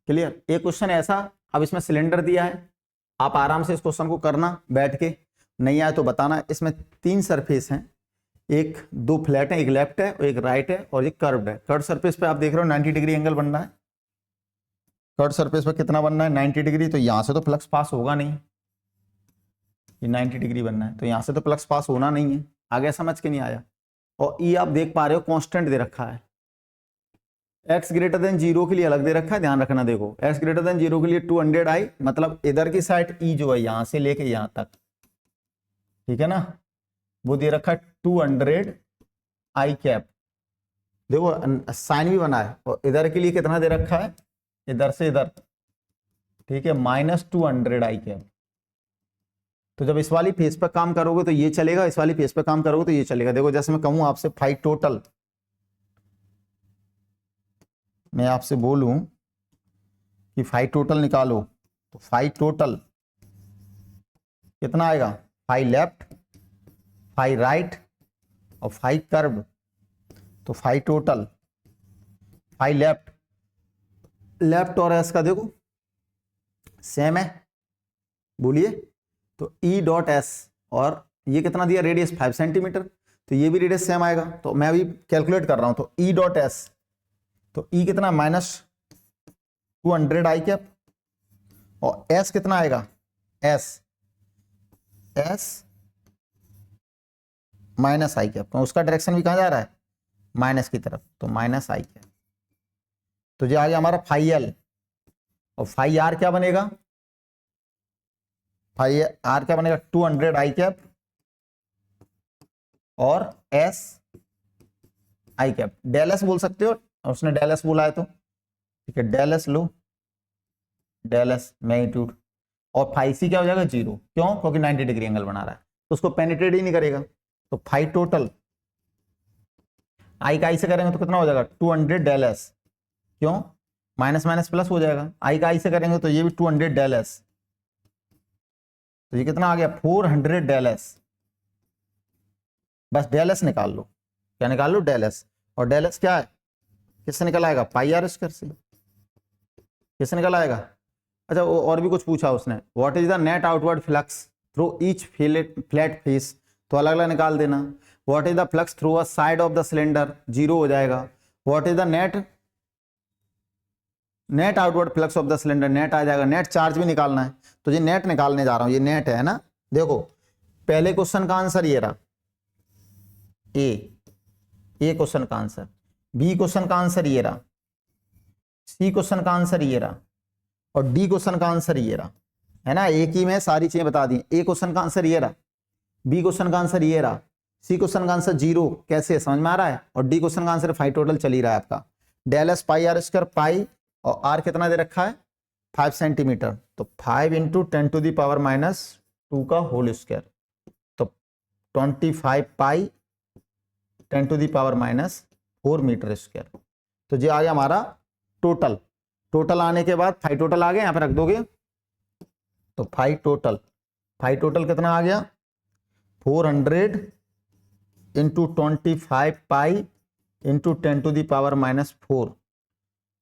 क्लियर। एक क्वेश्चन ऐसा, अब इसमें सिलेंडर दिया है, आप आराम से इस क्वेश्चन को करना बैठ के, नहीं आए तो बताना। इसमें 3 सरफेस हैं, एक 2 फ्लैट है, एक लेफ्ट है और एक राइट है, और एक कर्व्ड है। कर्व्ड सरफेस पे आप देख रहे हो 90 डिग्री एंगल बन रहा है, कर्व्ड सरफेस पे कितना बनना है 90 डिग्री। तो यहां से तो फ्लक्स पास होगा नहीं, ये 90 डिग्री बनना है, तो यहां से तो फ्लक्स पास होना नहीं है, आगे समझ के नहीं आया। और ई आप देख पा रहे हो कांस्टेंट दे रखा है, x > 0 के लिए अलग दे रखा है, ध्यान रखना। देखो x > 0 के लिए 200i, मतलब इधर की साइड ई जो है यहां से लेके यहां तक, ठीक है ना, वो दे रखा है 200 आई कैप, देखो साइन भी बना है, और इधर के लिए कितना दे रखा है, इधर से इधर, ठीक है, -200 आई कैप। तो जब इस वाली फेस पे काम करोगे तो ये चलेगा, इस वाली फेस पे काम करोगे तो ये चलेगा। देखो जैसे मैं कहूं आपसे फाइव टोटल, मैं आपसे बोलूं कि फाइव टोटल निकालो, तो फाइव टोटल कितना आएगा, फाइव लेफ्ट, फाइव राइट और फाइव कर्व। तो five total, five left, left और एस का देखो सेम है, बोलिए। तो ई डॉट एस, और ये कितना दिया रेडियस 5 सेंटीमीटर, तो ये भी रेडियस सेम आएगा। तो मैं अभी कैलकुलेट कर रहा हूं, तो ई डॉट एस, तो ई कितना -200 आई कैप, और एस कितना आएगा, एस माइनस आई कैप, तो उसका डायरेक्शन भी कहां जा रहा है, माइनस की तरफ, तो माइनस आई कैप। तो ये आ गया हमारा फाई एल, और फाई आर क्या बनेगा, फाई आर क्या बनेगा 200 आई कैप और S I cap. Del S बोल सकते हो, उसने डेल एस बोला है तो ठीक है, डेल एस लो, डेल एस मैग्नीट्यूड, और फाई सी क्या हो जाएगा 0, क्यों, क्योंकि 90 डिग्री एंगल बना रहा है, तो उसको पेनिट्रेट ही नहीं करेगा। तो फाई टोटल, आई का आई से करेंगे तो कितना हो जाएगा 200 डेल एस, क्यों, माइनस माइनस प्लस हो जाएगा, आई का आई से करेंगे तो ये भी 200 डेल एस, तो ये कितना आ गया 400 डेल एस। बस डेल एस निकाल लो, क्या निकाल लो, डेल एस, और डेल एस क्या है, किससे निकल आएगा, पाई आर स्क्वायर से, किससे निकल आएगा। अच्छा वो और भी कुछ पूछा उसने, what is the net outward flux through each flat face, तो अलग अलग निकाल देना। What is the flux through a side of the cylinder, 0 हो जाएगा। What is the net outward flux of the cylinder, net आ जाएगा। नेट चार्ज भी निकालना है, तो ये नेट निकालने जा रहा हूं, ये नेट है ना। देखो पहले क्वेश्चन का आंसर ये रहा, ए क्वेश्चन का आंसर, बी क्वेश्चन का आंसर ये रहा, सी क्वेश्चन का आंसर ये रहा, और डी क्वेश्चन का आंसर ये रहा, है ना, एक ही में सारी चीजें बता दी। ए क्वेश्चन का आंसर ये रहा, बी क्वेश्चन का आंसर ये रहा, सी क्वेश्चन का आंसर 0, कैसे समझ में आ रहा है, और डी क्वेश्चन का आंसर फाइव टोटल चल ही रहा है आपका, del S pi R square, pi और आर कितना दे रखा है 5 सेंटीमीटर, तो 5 × 10⁻⁻² का होल स्क्वायर, तो 25 पाई 10⁻⁻4 मीटर स्क्वायर। तो ये आ गया हमारा टोटल। टोटल आने के बाद फाइव टोटल आ गया, यहाँ पे रख दोगे, तो फाइव टोटल कितना आ गया 400 × 25 पाई × 10⁻⁻4,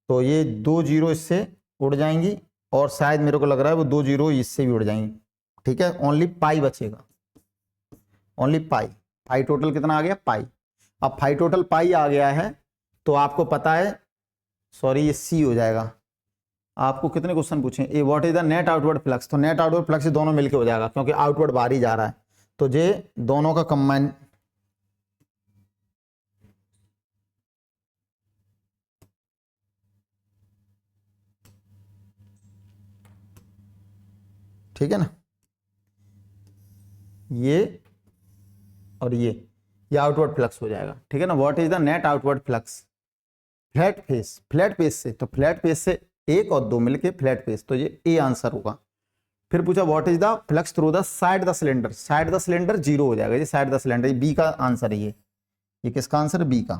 तो ये 2 जीरो इससे उड़ जाएंगी, और शायद मेरे को लग रहा है वो 2 जीरो इससे भी उड़ जाएंगी, ठीक है, ओनली पाई बचेगा, ओनली पाई। फाइव टोटल कितना आ गया, पाई। अब फाइव टोटल पाई आ गया है, तो आपको पता है, सॉरी ये सी हो जाएगा। आपको कितने क्वेश्चन पूछे, A what is the net outward flux, तो नेट आउटवर्ड फ्लक्स दोनों मिलके हो जाएगा, क्योंकि आउटवर्ड बाहर ही जा रहा है, तो ये दोनों का कंबाइन, ठीक है ना, ये और ये आउटवर्ड फ्लक्स हो जाएगा, ठीक है ना। What is the net outward flux flat face से, तो फ्लैट फेस से 1 और 2 मिलके फ्लैट फेस, तो ये ए आंसर होगा। फिर पूछा what is the flux through the side the cylinder, side the cylinder 0 हो जाएगा, ये साइड द सिलेंडर, ये बी का आंसर है, ये किसका आंसर है, बी का,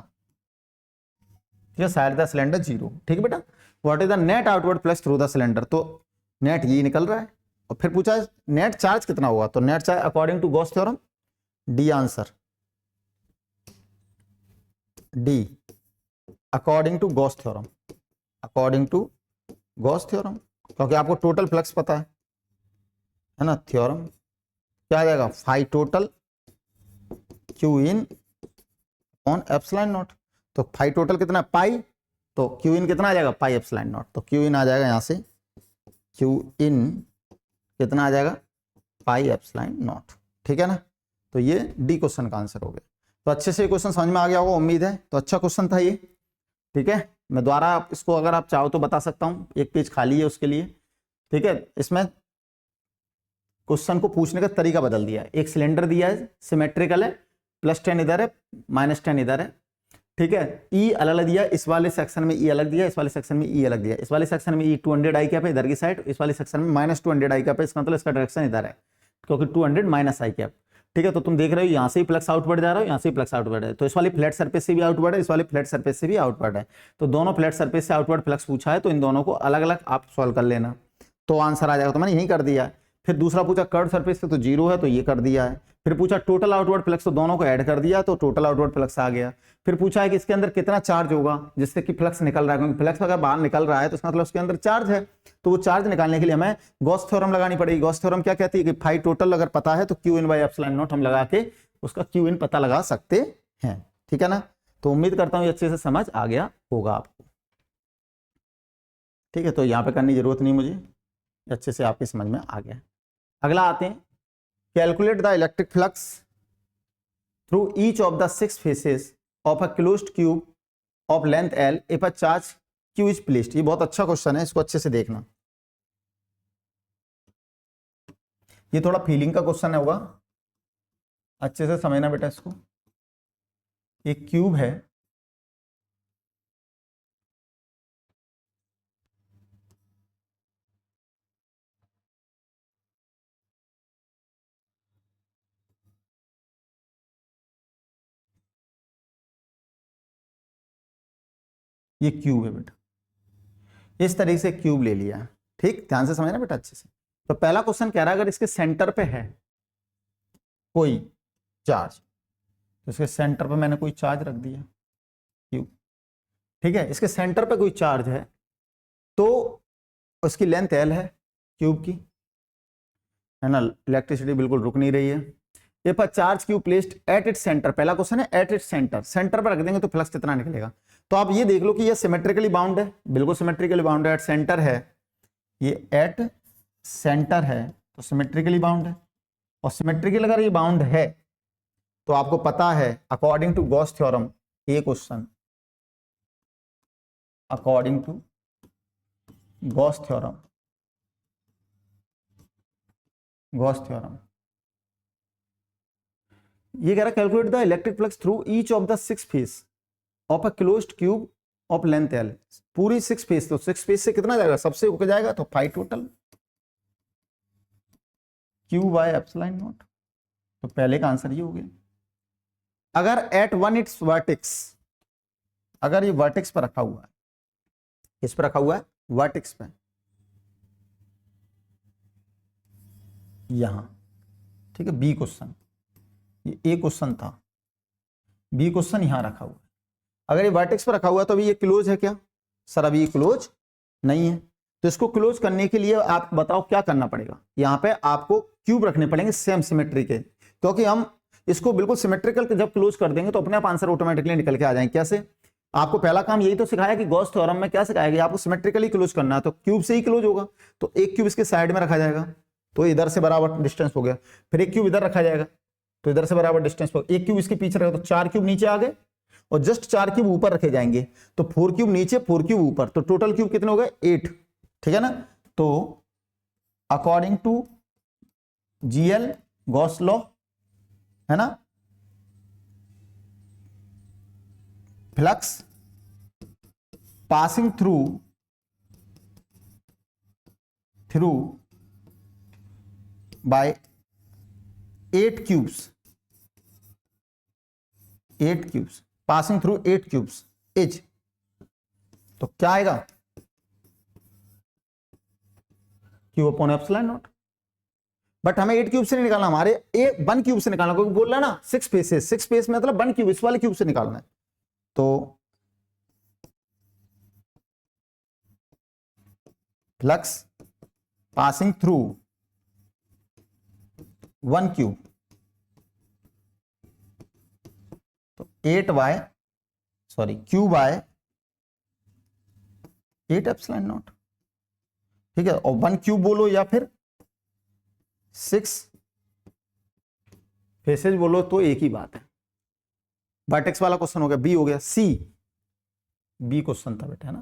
ठीक है, साइड द सिलेंडर 0, ठीक है बेटा। What is the net outward flux through the cylinder, तो नेट ये निकल रहा है। और फिर पूछा नेट चार्ज कितना होगा, तो net charge according to Gauss theorem, D answer, D according to Gauss theorem, according to Gauss theorem, क्योंकि आपको टोटल फ्लक्स पता है ना, थ्योरम क्या आ जाएगा, phi total Q in on epsilon not, तो फाई टोटल कितना पाई, तो क्यू इन कितना आ जाएगा पाई एप्सिलॉन नॉट, तो क्यू इन आ जाएगा यहाँ से, क्यू इन कितना आ जाएगा पाई एप्सिलॉन नॉट, ठीक है ना। तो ये डी क्वेश्चन का आंसर हो गया। तो अच्छे से क्वेश्चन समझ में आ गया होगा उम्मीद है, तो अच्छा क्वेश्चन था ये, ठीक है। मैं दोबारा इसको अगर आप चाहो तो बता सकता हूँ, एक पेज खाली है उसके लिए, ठीक है। इसमें क्वेश्चन को पूछने का तरीका बदल दिया है। एक सिलेंडर दिया है, सिमेट्रिकल है, +10 इधर है, -10 इधर है, ठीक है। ई अलग अलग दिया, इस वाले सेक्शन में ई अलग दिया, इस वाले सेक्शन में ई अलग दिया, इस वाले सेक्शन में ई 200 आई कैप है इधर की साइड, इस वाले सेक्शन में -200 आई कैप है, इसका मतलब इसका डायरेक्शन इधर है क्योंकि 200 माइनस आई कैप, ठीक है। तो तुम देख रहे हो यहाँ से ही फ्लक्स आउटवर्ड जा रहा हो, यहाँ से ही फ्लक्स आउटवर्ड है, तो इस वाली फ्लैट सरफेस से भी आउटवर्ड है, इस वाली फ्लैट सरफेस से भी आउटवर्ड है, तो दोनों फ्लैट सरफेस से आउटवर्ड फ्लक्स पूछा है, तो इन दोनों को अलग अलग आप सॉल्व कर लेना तो आंसर आ जाएगा। तो मैंने यही कर दिया है। फिर दूसरा पूछा कर्व सरफेस से तो 0 है, तो ये कर दिया है। फिर पूछा टोटल आउटवर्ड फ्लक्स, तो दोनों को ऐड कर दिया तो टोटल आउटवर्ड फ्लक्स आ गया। फिर पूछा है कि इसके अंदर कितना चार्ज होगा जिससे कि फ्लक्स निकल रहा है, क्योंकि फ्लक्स अगर बाहर निकल रहा है तो इसका मतलब उसके अंदर चार्ज है, तो वो चार्ज निकालने के लिए हमें गॉस थ्योरम लगानी पड़ेगी। गॉस थ्योरम क्या कहती है कि फाई टोटल अगर पता है तो Q in by epsilon not हम लगा के उसका क्यू इन पता लगा सकते हैं, ठीक है ना। तो उम्मीद करता हूं ये अच्छे से समझ आ गया होगा आपको, ठीक है। तो यहाँ पे करने की जरूरत नहीं मुझे, अच्छे से आपकी समझ में आ गया। अगला आते हैं, calculate the electric flux through each of the 6 faces of a closed cube of length L if a charge Q is placed. ये बहुत अच्छा क्वेश्चन है, इसको अच्छे से देखना। ये थोड़ा फीलिंग का क्वेश्चन होगा, अच्छे से समझना बेटा इसको। एक क्यूब है, ये क्यूब है बेटा, इस तरीके से क्यूब ले लिया, ठीक। ध्यान से समझना बेटा अच्छे से। तो पहला क्वेश्चन कह रहा है अगर इसके सेंटर पे है कोई चार्ज, तो इसके सेंटर पे मैंने कोई चार्ज रख दिया क्यूब, ठीक है। इसके सेंटर पे कोई चार्ज है तो उसकी लेंथ L है क्यूब की, है ना। इलेक्ट्रिसिटी बिल्कुल रुक नहीं रही है। If a charge cube placed at its centre, पहला क्वेश्चन है एट इट्स सेंटर, सेंटर पर रख देंगे तो फ्लक्स कितना निकलेगा। तो आप ये देख लो कि ये सिमेट्रिकली बाउंड है, बिल्कुल सिमेट्रिकली बाउंड है, एट सेंटर है, ये एट सेंटर है तो सिमेट्रिकली बाउंड है। और सिमेट्रिकली अगर ये बाउंड है तो आपको पता है अकॉर्डिंग टू गॉस थ्योरम, ये question according to Gauss theorem, Gauss theorem ये कह रहा है calculate the electric flux through each of the 6 face of a closed cube of length L। पूरी 6 फेस, तो 6 फेस से कितना जाएगा, सबसे ऊपर जाएगा तो phi total Q by epsilon not. तो पहले का आंसर ये हो गया। अगर एट वन इट्स वर्टेक्स, अगर ये वर्टेक्स पर रखा हुआ है, किस पर रखा हुआ है, वर्टेक्स पे, यहां, ठीक है। बी क्वेश्चन, ये ए क्वेश्चन था, बी क्वेश्चन यहां रखा हुआ है। अगर ये वर्टेक्स पर रखा हुआ है तो अभी ये क्लोज है क्या, सर अभी ये क्लोज नहीं है। तो इसको क्लोज करने के लिए आप बताओ क्या करना पड़ेगा। यहां पे आपको क्यूब रखने पड़ेंगे सेम सिमेट्री के, क्योंकि हम इसको बिल्कुल सिमेट्रिकल जब क्लोज कर देंगे तो अपने आप आंसर ऑटोमेटिकली निकल के आ जाएंगे। कैसे, आपको पहला काम यही तो सिखाया कि गॉस थ्योरम में क्या सिखाया गया, आपको सिमेट्रिकली क्लोज करना है, तो क्यूब से ही क्लोज होगा। तो एक क्यूब इसके साइड में रखा जाएगा तो इधर से बराबर डिस्टेंस हो गया, फिर एक क्यूब इधर रखा जाएगा तो इधर से बराबर डिस्टेंस हो, एक क्यूब इसके पीछे रखा तो 4 क्यूब नीचे आ गए और जस्ट 4 क्यूब ऊपर रखे जाएंगे, तो 4 क्यूब नीचे 4 क्यूब ऊपर, तो टोटल क्यूब कितने हो गए 8, ठीक है ना। तो according to GL Gauss law, है ना, flux passing through by 8 cubes, 8 cubes passing through 8 cubes is, तो क्या आएगा, Q upon epsilon not. But हमें 8 क्यूब से नहीं निकालना, हमारे 1 क्यूब से निकालना, क्योंकि बोल रहा है ना 6 फेसेस, 6 फेस मतलब 1 क्यूब, इस वाले क्यूब से निकालना है। तो फ्लक्स पासिंग थ्रू 1 क्यूब, तो 8y sorry Q by 8 epsilon not, ठीक है। और 1 क्यूब बोलो या फिर 6 फेसेज बोलो तो एक ही बात है। वर्टेक्स वाला क्वेश्चन हो गया, बी हो गया। सी, बी क्वेश्चन था बेटा, है ना।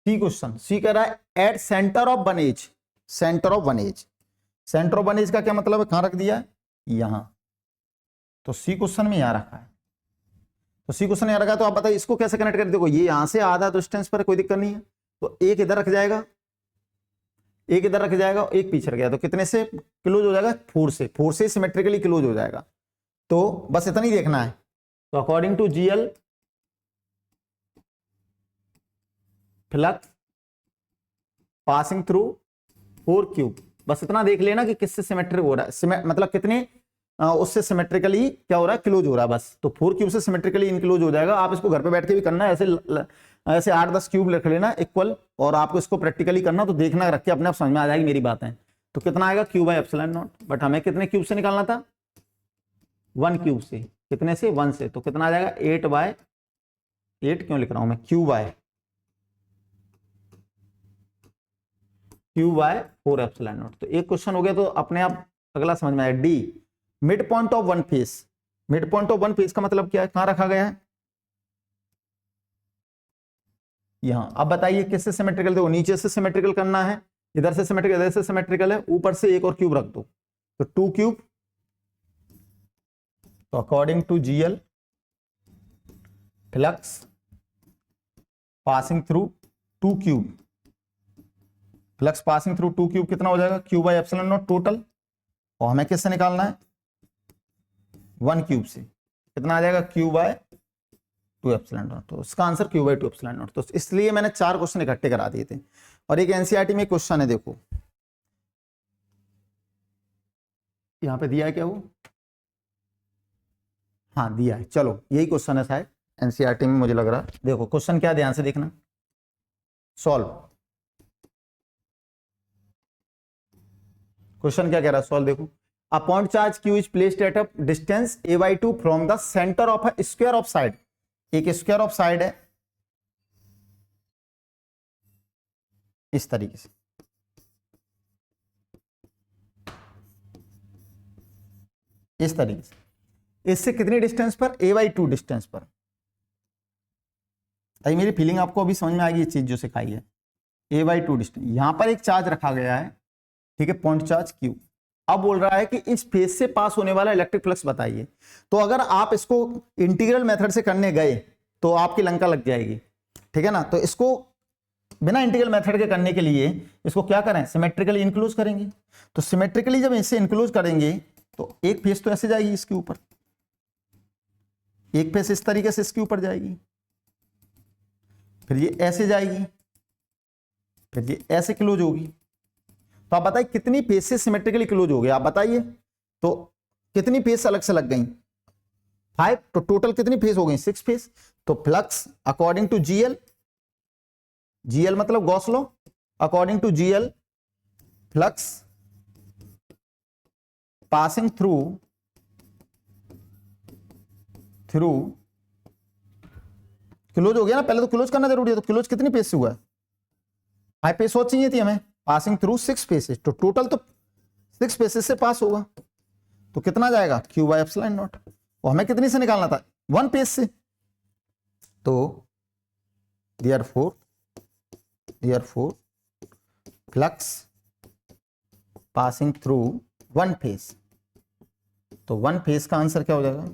सी क्वेश्चन, सी कह रहा है at centre of one edge, centre of one edge, centre of one edge का क्या मतलब है, कहां रख दिया है, यहां। तो सी क्वेश्चन में यहां रखा है, तो सी क्वेश्चन यहां रखा है। तो आप बताइए इसको कैसे कनेक्ट करें। देखो ये यहां से आधा डिस्टेंस पर कोई दिक्कत नहीं है, तो एक इधर रख जाएगा, एक इधर रख जाएगा, एक पीछे रख जाएगा, तो कितने से क्लोज हो जाएगा, 4 से सिमेट्रिकली क्लोज हो जाएगा। तो बस इतना ही देखना है। तो according to GL flux passing through 4 cube, बस इतना देख लेना कि किससे सिमेट्रिक हो रहा है, मतलब कितने उससे सिमेट्रिकली क्या हो रहा है, क्लोज हो रहा है बस। तो 4 क्यूब से सिमेट्रिकली इनक्लोज हो जाएगा। आप इसको घर पे बैठ के भी करना है, ऐसे ऐसे 8-10 क्यूब लिख लेना इक्वल, और आपको इसको प्रैक्टिकली करना, तो देखना रख के अपने आप समझ में आ जाएगी मेरी बातें। तो कितना आएगा, Q by epsilon not, but हमें कितने क्यूब से निकालना था, 1 क्यूब से। कितने से, 1 से। तो कितना आ जाएगा, 8/8 क्यों लिख रहा हूं मैं, Q/4 एप्सिलॉन नॉट। तो एक क्वेश्चन हो गया, तो अपने आप अगला समझ में आया। D, mid point of one face. Mid point of one face का मतलब क्या है, कहां रखा गया है, यहां। अब बताइए किससे सिमेट्रिकल, देखो नीचे से सिमेट्रिकल करना है, इधर से सिमेट्रिकल, इधर से सिमेट्रिकल है, ऊपर से एक और क्यूब रख दो, तो 2 क्यूब। तो according to GL flux passing through 2 cube, flux passing through 2 cube कितना हो जाएगा, Q/ε0 टोटल। और हमें किससे निकालना है, 1 क्यूब से। कितना आ जाएगा, Q/2ε0। तो इसका आंसर Q/2ε0। तो इसलिए मैंने 4 क्वेश्चन इकट्ठे करा दिए थे। और एक एनसीईआरटी में क्वेश्चन है, देखो यहां पे दिया है क्या वो, हाँ दिया है, चलो यही क्वेश्चन है शायद एनसीईआरटी में, मुझे लग रहा है। देखो क्वेश्चन क्या, ध्यान से देखना, सॉल्व। क्वेश्चन क्या कह रहा है, सॉल्व देखो। A point charge Q is placed at a distance a/2 from the centre of a square of side. एक स्क्वायर ऑफ साइड है इस तरीके से, इस तरीके से, इससे कितनी डिस्टेंस पर, a/2 डिस्टेंस पर। आई मेरी फीलिंग आपको अभी समझ में आएगी, ये चीज जो सिखाई है, a/2 डिस्टेंस। यहां पर एक चार्ज रखा गया है, ठीक है, पॉइंट चार्ज Q। अब बोल रहा है कि इस फेज से पास होने वाला इलेक्ट्रिक फ्लक्स बताइए। तो अगर आप इसको इंटीग्रल मेथड से करने गए तो आपकी लंका लग जाएगी, ठीक है ना। तो इसको बिना इंटीग्रल मेथड के करने के लिए इसको क्या करें, सिमेट्रिकली इंक्लोज करेंगे। तो सिमेट्रिकली जब इसे इंक्लोज करेंगे तो एक फेस तो ऐसे जाएगी इसके ऊपर, एक फेस इस तरीके से इसके ऊपर जाएगी, फिर ये ऐसे जाएगी, फिर ये ऐसे क्लोज होगी। तो आप बताइए कितनी फेस से सिमेट्रिकली क्लोज हो गया, आप बताइए। तो कितनी फेस अलग से लग गई, 5। तो टोटल कितनी फेस हो गई, 6 फेस। तो flux according to GL, GL मतलब Gauss law, according to GL flux passing through close हो गया ना, पहले तो क्लोज करना जरूरी है। तो क्लोज कितनी फेस से हुआ है, 5 फेस और चाहिए थी हमें, पासिंग थ्रू 6 फेसेस। तो टोटल तो 6 फेसेस से पास होगा। तो कितना जाएगा, Q/ε0। और हमें कितनी से निकालना था, 1 फेस से। तो therefore flux passing through 1 face. तो 1 फेस का आंसर क्या हो जाएगा,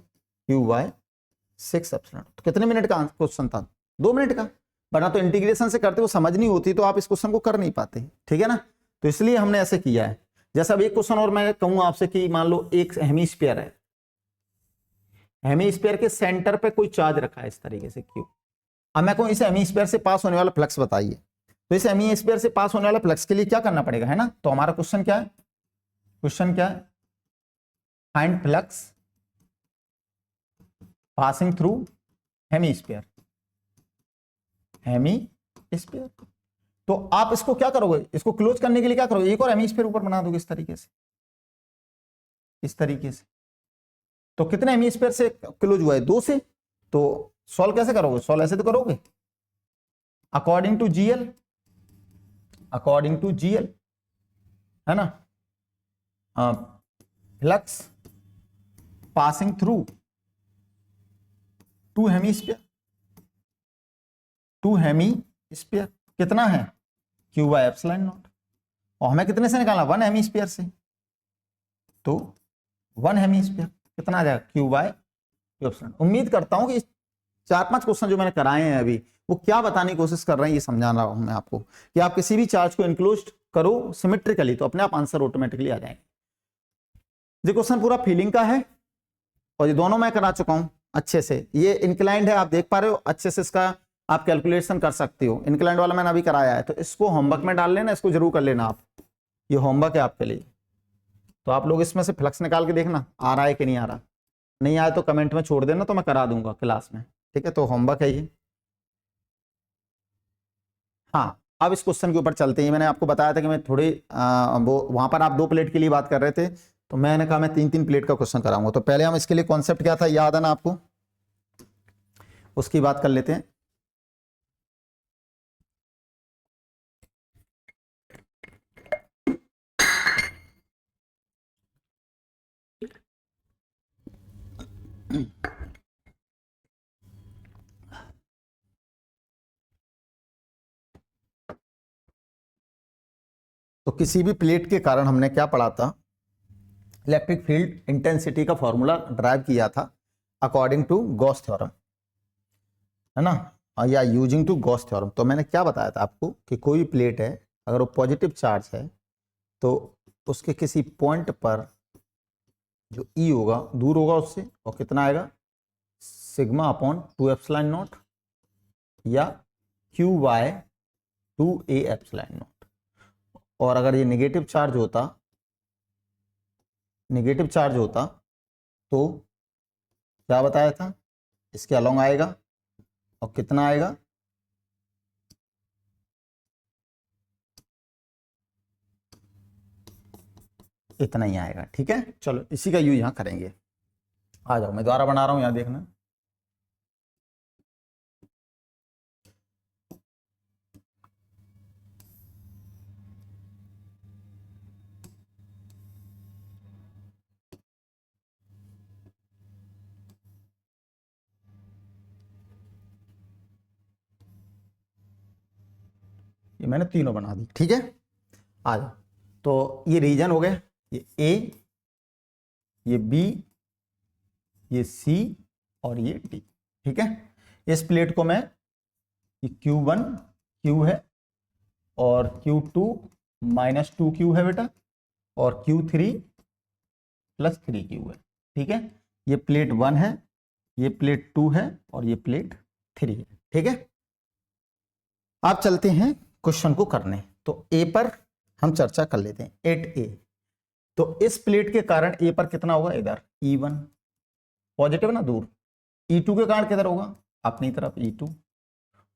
Q/6ε। तो कितने मिनट का क्वेश्चन था, 2 मिनट का। वरना तो इंटीग्रेशन से करते वो समझ नहीं होती, तो आप इस क्वेश्चन को कर नहीं पाते, ठीक है ना। तो इसलिए हमने ऐसे किया है। जैसा अब एक क्वेश्चन और मैं कहूंगा आपसे कि मान लो एक हेमीस्फीयर है, हेमीस्फीयर के सेंटर पे कोई चार्ज रखा है इस तरीके से Q। अब मैं कहूं इस हेमीस्फीयर से पास होने वाला फ्लक्स बताइए। तो इस हेमीस्फीयर से पास होने वाला फ्लक्स के लिए क्या करना पड़ेगा, है ना। तो हमारा क्वेश्चन क्या है, find flux passing through hemisphere. तो आप इसको क्या करोगे, इसको क्लोज करने के लिए क्या करोगे, एक और हेमीस्फीयर ऊपर बना दोगे इस तरीके से, इस तरीके से। तो कितने हेमीस्फीयर से क्लोज हुआ है, 2 से। तो सॉल्व कैसे करोगे, सॉल्व ऐसे तो करोगे, अकॉर्डिंग टू जीएल, है ना, फ्लक्स पासिंग थ्रू 2 हेमीस्फीयर, कितना है, Q/ε0। और हमें कितने से निकालना, 1 हेमीस्फीयर से। तो 1 हेमीस्फीयर कितना आ जाएगा क्यू बाय क्यू एप्सिलॉन। उम्मीद करता हूं कि 4-5 क्वेश्चन जो मैंने कराए हैं अभी वो क्या बताने की कोशिश कर रहे हैं ये समझा रहा हूं मैं आपको कि आप किसी भी चार्ज को इंक्लोज करो सिमेट्रिकली तो अपने आप आंसर ऑटोमेटिकली आ जाएंगे। ये क्वेश्चन पूरा फीलिंग का है और ये दोनों मैं करा चुका हूं अच्छे से। ये इंक्लाइंड है, आप देख पा रहे हो अच्छे से, इसका आप कैलकुलेशन कर सकते हो। इंक्लाइंड वाला मैंने अभी कराया है, तो इसको होमवर्क में डाल लेना, इसको जरूर कर लेना आप, ये होमवर्क है आपके लिए। तो आप लोग इसमें से फ्लक्स निकाल के देखना आ रहा है कि नहीं आ रहा, नहीं आया तो कमेंट में छोड़ देना, तो मैं करा दूंगा क्लास में, ठीक है। तो होमवर्क है ये। हाँ, अब इस क्वेश्चन के ऊपर चलते हैं। मैंने आपको बताया था कि मैं थोड़ी वो वहां पर आप 2 प्लेट के लिए बात कर रहे थे, तो मैंने कहा मैं 3-3 प्लेट का क्वेश्चन कराऊंगा। तो पहले हम इसके लिए कॉन्सेप्ट क्या था याद है ना आपको, उसकी बात कर लेते हैं। तो किसी भी प्लेट के कारण हमने क्या पढ़ा था, इलेक्ट्रिक फील्ड इंटेंसिटी का फॉर्मूला ड्राइव किया था अकॉर्डिंग टू गॉस थ्योरम, है ना, या यूजिंग टू गॉस थ्योरम। तो मैंने क्या बताया था आपको कि कोई प्लेट है, अगर वो पॉजिटिव चार्ज है तो उसके किसी पॉइंट पर जो ई होगा दूर होगा उससे, और कितना आएगा सिग्मा अपॉन 2 एप्सिलॉन नॉट या Q by 2 A epsilon not. और अगर ये नेगेटिव चार्ज होता तो क्या बताया था, इसके अलोंग आएगा और कितना आएगा, इतना ही आएगा, ठीक है। चलो इसी का यूज यहां करेंगे। आ जाओ, मैं दोबारा बना रहा हूं, यहां देखना। ये मैंने तीनों बना दी, ठीक है। आ जाओ, तो ये रीजन हो गए, ये ए, ये बी, ये सी और ये डी, ठीक है। इस प्लेट को मैं, ये Q1 Q है और Q2 -2Q है बेटा, और Q3 + 3Q है, ठीक है। ये प्लेट 1 है, ये प्लेट 2 है और ये प्लेट 3 है, ठीक है। आप चलते हैं क्वेश्चन को करने। तो ए पर हम चर्चा कर लेते हैं, 8A। तो इस प्लेट के कारण ए पर कितना होगा, इधर E1 पॉजिटिव ना दूर, E2 के कारण किधर होगा अपनी तरफ E2,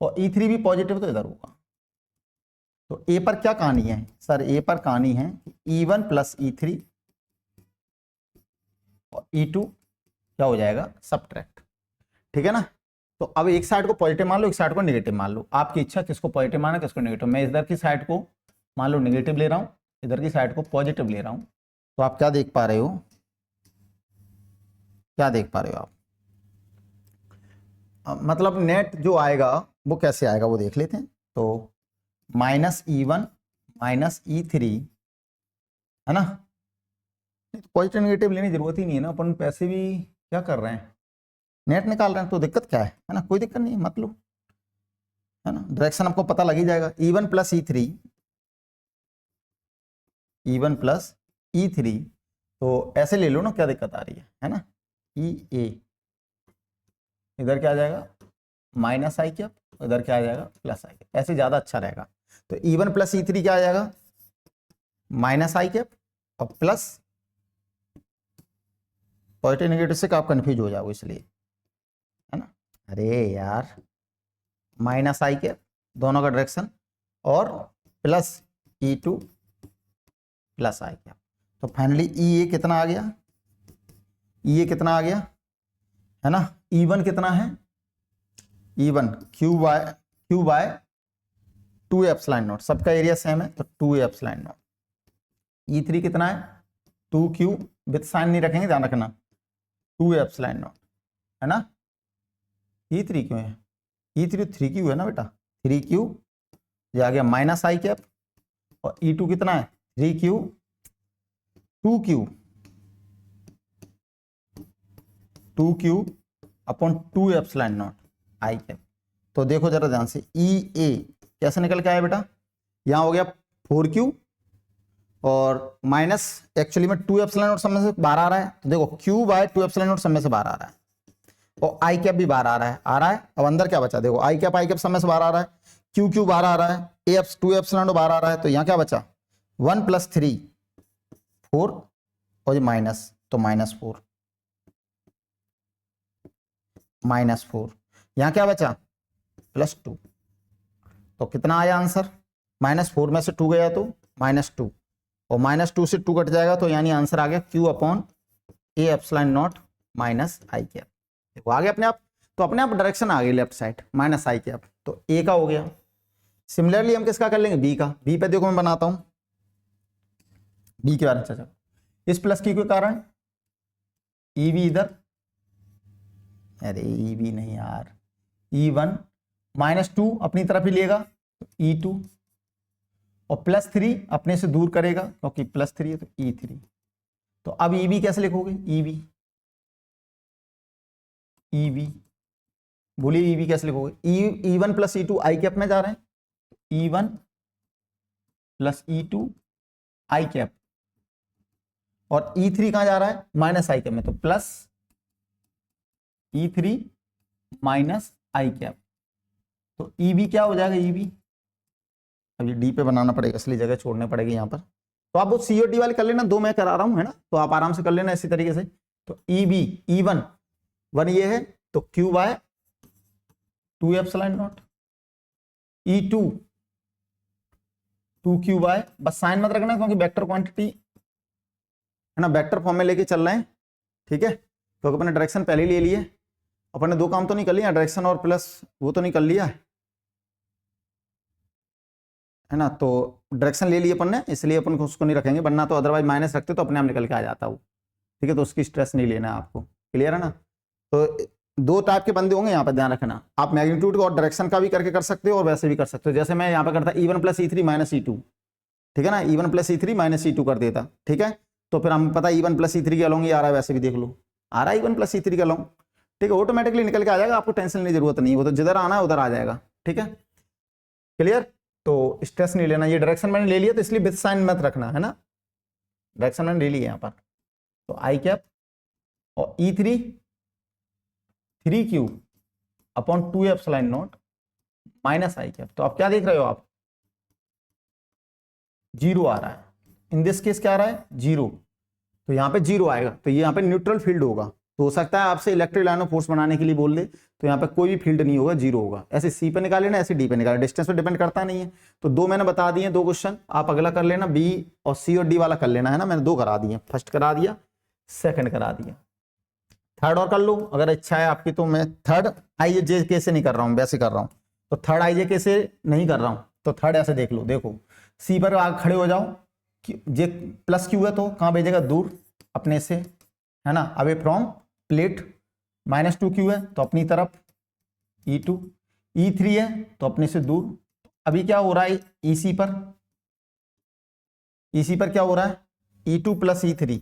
और E3 भी पॉजिटिव तो इधर होगा। तो ए पर क्या कहानी है सर, ए पर कहानी है E1 + E3 और E2 क्या हो जाएगा सब्ट्रैक्ट, ठीक है ना। तो अब एक साइड को पॉजिटिव मान लो, एक साइड को नेगेटिव मान लो, आपकी इच्छा किसको पॉजिटिव माना किसको नेगेटिव। मैं इधर की साइड को मान लो नेगेटिव ले रहा हूं, इधर की साइड को पॉजिटिव ले रहा हूं। तो आप क्या देख पा रहे हो, क्या देख पा रहे हो आप, मतलब नेट जो आएगा वो कैसे आएगा वो देख लेते हैं। तो -E1 -E3, है ना, पॉजिटिव नेगेटिव लेने की जरूरत ही नहीं है ना, अपन पैसे भी क्या कर रहे हैं, नेट निकाल रहे हैं, तो दिक्कत क्या है ना, कोई दिक्कत नहीं है, मत लो, है ना। डायरेक्शन आपको पता लग ही जाएगा, E1 + E3, E1 + E3, तो ऐसे ले लो ना, क्या दिक्कत आ रही है ना। EA इधर क्या आ जाएगा -i, इधर क्या आ जाएगा +i, ऐसे ज्यादा अच्छा रहेगा। तो E1 + E3 क्या आ जाएगा -i और प्लस पॉजिटिव नेगेटिव से आप कंफ्यूज हो जाओगे इसलिए, है ना। अरे यार -i दोनों का डायरेक्शन और +E2 + i। तो फाइनली EA कितना आ गया, EA कितना आ गया, है ना। E1 कितना है, E1 Q by 2 epsilon not, सबका एरिया सेम है तो 2 एप्सिलॉन नॉट। E3 कितना है 2Q, विद साइन नहीं रखेंगे, ध्यान रखना, 2 एप्सिलॉन नॉट, है ना। E3 क्यों है, E3 3Q है ना बेटा, 3Q, ये आ गया -i, और E2 कितना है 3Q 2Q 2q upon 2 epsilon not I cap. तो देखो जरा ध्यान से, ई ए कैसे निकल के आया बेटा, यहाँ हो गया 4q और माइनस एक्चुअली में 2 एप्सिलॉन नॉट सब में से बाहर आ रहा है, तो देखो q बाय 2 एप्सिलॉन नॉट सब में से बाहर आ रहा है और आई कैप भी बाहर आ रहा है। अब अंदर क्या बचा, देखो आई कैप सब में से बाहर आ रहा है, क्यू बाहर आ रहा है, ए 2 एप्सिलॉन नॉट बाहर आ रहा है, तो यहाँ क्या बचा 1 + 3 4 और ये माइनस, तो -4 यहाँ क्या बचा +2। तो कितना आया आंसर, -4 में से 2 गया तो -2 और -2 से 2 कट जाएगा, तो यानी आंसर आ गया q upon A epsilon not minus I cap. देखो आ गया अपने आप, तो अपने आप डायरेक्शन आ गई लेफ्ट साइड माइनस आई कैप, तो ए का हो गया। सिमिलरली हम किसका कर लेंगे, बी का। बी पे देखो मैं बनाता हूं बी के बारे में चर्चा। इस प्लस की के कारण ई बी इधर, अरे ई बी नहीं यार, E1 -2 अपनी तरफ ही लेगा तो E2 और +3 अपने से दूर करेगा क्योंकि +3 है तो E3। तो अब EB कैसे लिखोगे, EB बोलिए EB कैसे लिखोगे, E1 + E2 आई कैप में जा रहे हैं, E1 + E2 आई कैप और E3 कहां जा रहा है माइनस आई कैप में, तो प्लस E3 माइनस आई कैप। तो EB क्या हो जाएगा, EB अभी डी पे बनाना पड़ेगा इसलिए जगह छोड़ने पड़ेगी यहाँ पर। तो आप वो सी और डी वाले कर लेना, 2 मैं करा रहा हूँ है ना, तो आप आराम से कर लेना इसी तरीके से। तो EB E1 1 ये है तो Q by 2 epsilon not, E2 2Q by, बस साइन मत रखना क्योंकि वेक्टर क्वांटिटी है ना, वेक्टर फॉर्म में लेके चल रहे हैं, ठीक है। तो अपने डायरेक्शन पहले ले लिए, अपने 2 काम तो नहीं कर लिया, डायरेक्शन और प्लस वो तो नहीं कर लिया है ना, तो डायरेक्शन ले लिए अपन ने, इसलिए अपन को उसको नहीं रखेंगे, वरना तो अदरवाइज माइनस रखते तो अपने आप निकल के आ जाता वो, ठीक है। तो उसकी स्ट्रेस नहीं लेना है आपको, क्लियर है ना। तो 2 टाइप के बंदे होंगे यहाँ पर, ध्यान रखना। आप मैग्नीट्यूड और डायरेक्शन का भी करके कर सकते हो और वैसे भी कर सकते हो, जैसे मैं यहाँ पे करता E1 + E3 - E2, ठीक है ना, E1 + E3 - E2 कर देता, ठीक है। तो फिर हमें पता E1 + E3 के अलॉन्ग ही आ रहा है, वैसे भी देख लो आ रहा है E1 + E3 के अलॉन्ग, ठीक है, ऑटोमेटिकली निकल के आ जाएगा, आपको टेंशन लेने की जरूरत नहीं है, वो तो जिधर आना है उधर आ जाएगा, ठीक है, क्लियर। तो स्ट्रेस नहीं लेना, ये डायरेक्शन मैंने ले लिया तो इसलिए विद साइन मत रखना है ना, डायरेक्शन मैंने ले लिया यहाँ पर। तो आई कैप और E3 3Q upon 2 epsilon not minus I cap. तो आप क्या देख रहे हो, आप 0 आ रहा है, इन दिस केस क्या आ रहा है 0, तो यहाँ पे 0 आएगा, तो ये यहाँ पे न्यूट्रल फील्ड होगा। तो हो सकता है आपसे इलेक्ट्रिक लाइन ऑफ फोर्स बनाने के लिए बोल दे, तो यहाँ पे कोई भी फील्ड नहीं होगा, 0 होगा। ऐसे सी पे निकाल लेना, ऐसे डी पे निकाल, डिस्टेंस पे डिपेंड करता नहीं है। तो 2 मैंने बता दिए, 2 क्वेश्चन, आप अगला कर लेना, बी और सी और डी वाला कर लेना है ना, मैंने 2 करा दिए, फर्स्ट करा दिया, सेकंड करा दिया, थर्ड और कर लो अगर इच्छा है आपकी। तो मैं थर्ड आई जे के से नहीं कर रहा हूँ, वैसे कर रहा हूँ, तो थर्ड आई जे के से नहीं कर रहा हूँ, तो थर्ड ऐसे देख लो, देखो सी पर आग खड़े हो जाओ, जे प्लस क्यू है तो कहाँ भेजेगा, दूर अपने से है ना, अवे फ्रॉम प्लेट, -2Q है तो अपनी तरफ E2, E3 है तो अपने से दूर। अभी क्या हो रहा है EC पर क्या हो रहा है E2 + E3,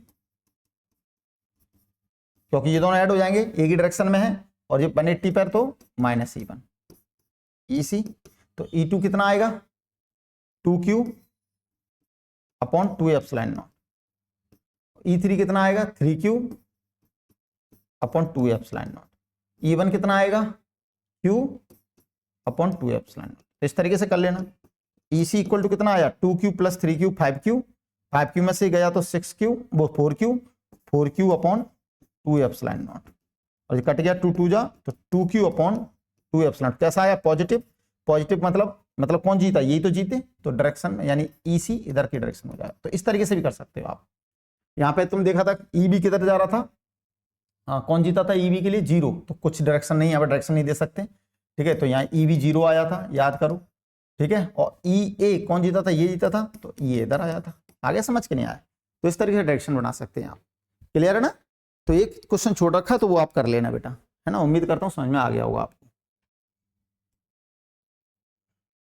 क्योंकि ये दोनों ऐड हो जाएंगे, एक ही डायरेक्शन में है, और ये 180 पर तो -E1 EC, तो E2 कितना आएगा 2Q upon 2 epsilon not, E3 कितना आएगा 3Q upon 2 epsilon not, E1 कितना आएगा Q अपॉन 2 एप्सिलॉन नॉट। तो इस तरीके से कर लेना। EC इक्वल टू कितना आया 2Q + 3Q 5Q में से गया तो 6Q, वो 4Q अपॉन 2 एप्सिलॉन नॉट, और ये कट गया 2 2 जा तो 2Q अपॉन 2 एप्सिलॉन। कैसा आया पॉजिटिव, मतलब कौन जीता, यही तो जीते, तो डायरेक्शन यानी EC इधर की डायरेक्शन हो जाएगा। तो इस तरीके से भी कर सकते हो आप। यहाँ पे तुम देखा था EB किधर जा रहा था, हाँ कौन जीता था EB के लिए 0, तो कुछ डायरेक्शन नहीं, यहाँ पर डायरेक्शन नहीं दे सकते, ठीक है। तो यहाँ EB 0 आया था, याद करो, ठीक है। और EA कौन जीता था, ये जीता था, तो ये इधर आया था। आगे समझ के नहीं आया, तो इस तरीके से डायरेक्शन बना सकते हैं आप, क्लियर है ना। तो एक क्वेश्चन छोड़ रखा तो वो आप कर लेना बेटा, है ना, उम्मीद करता हूँ समझ में आ गया होगा आपको,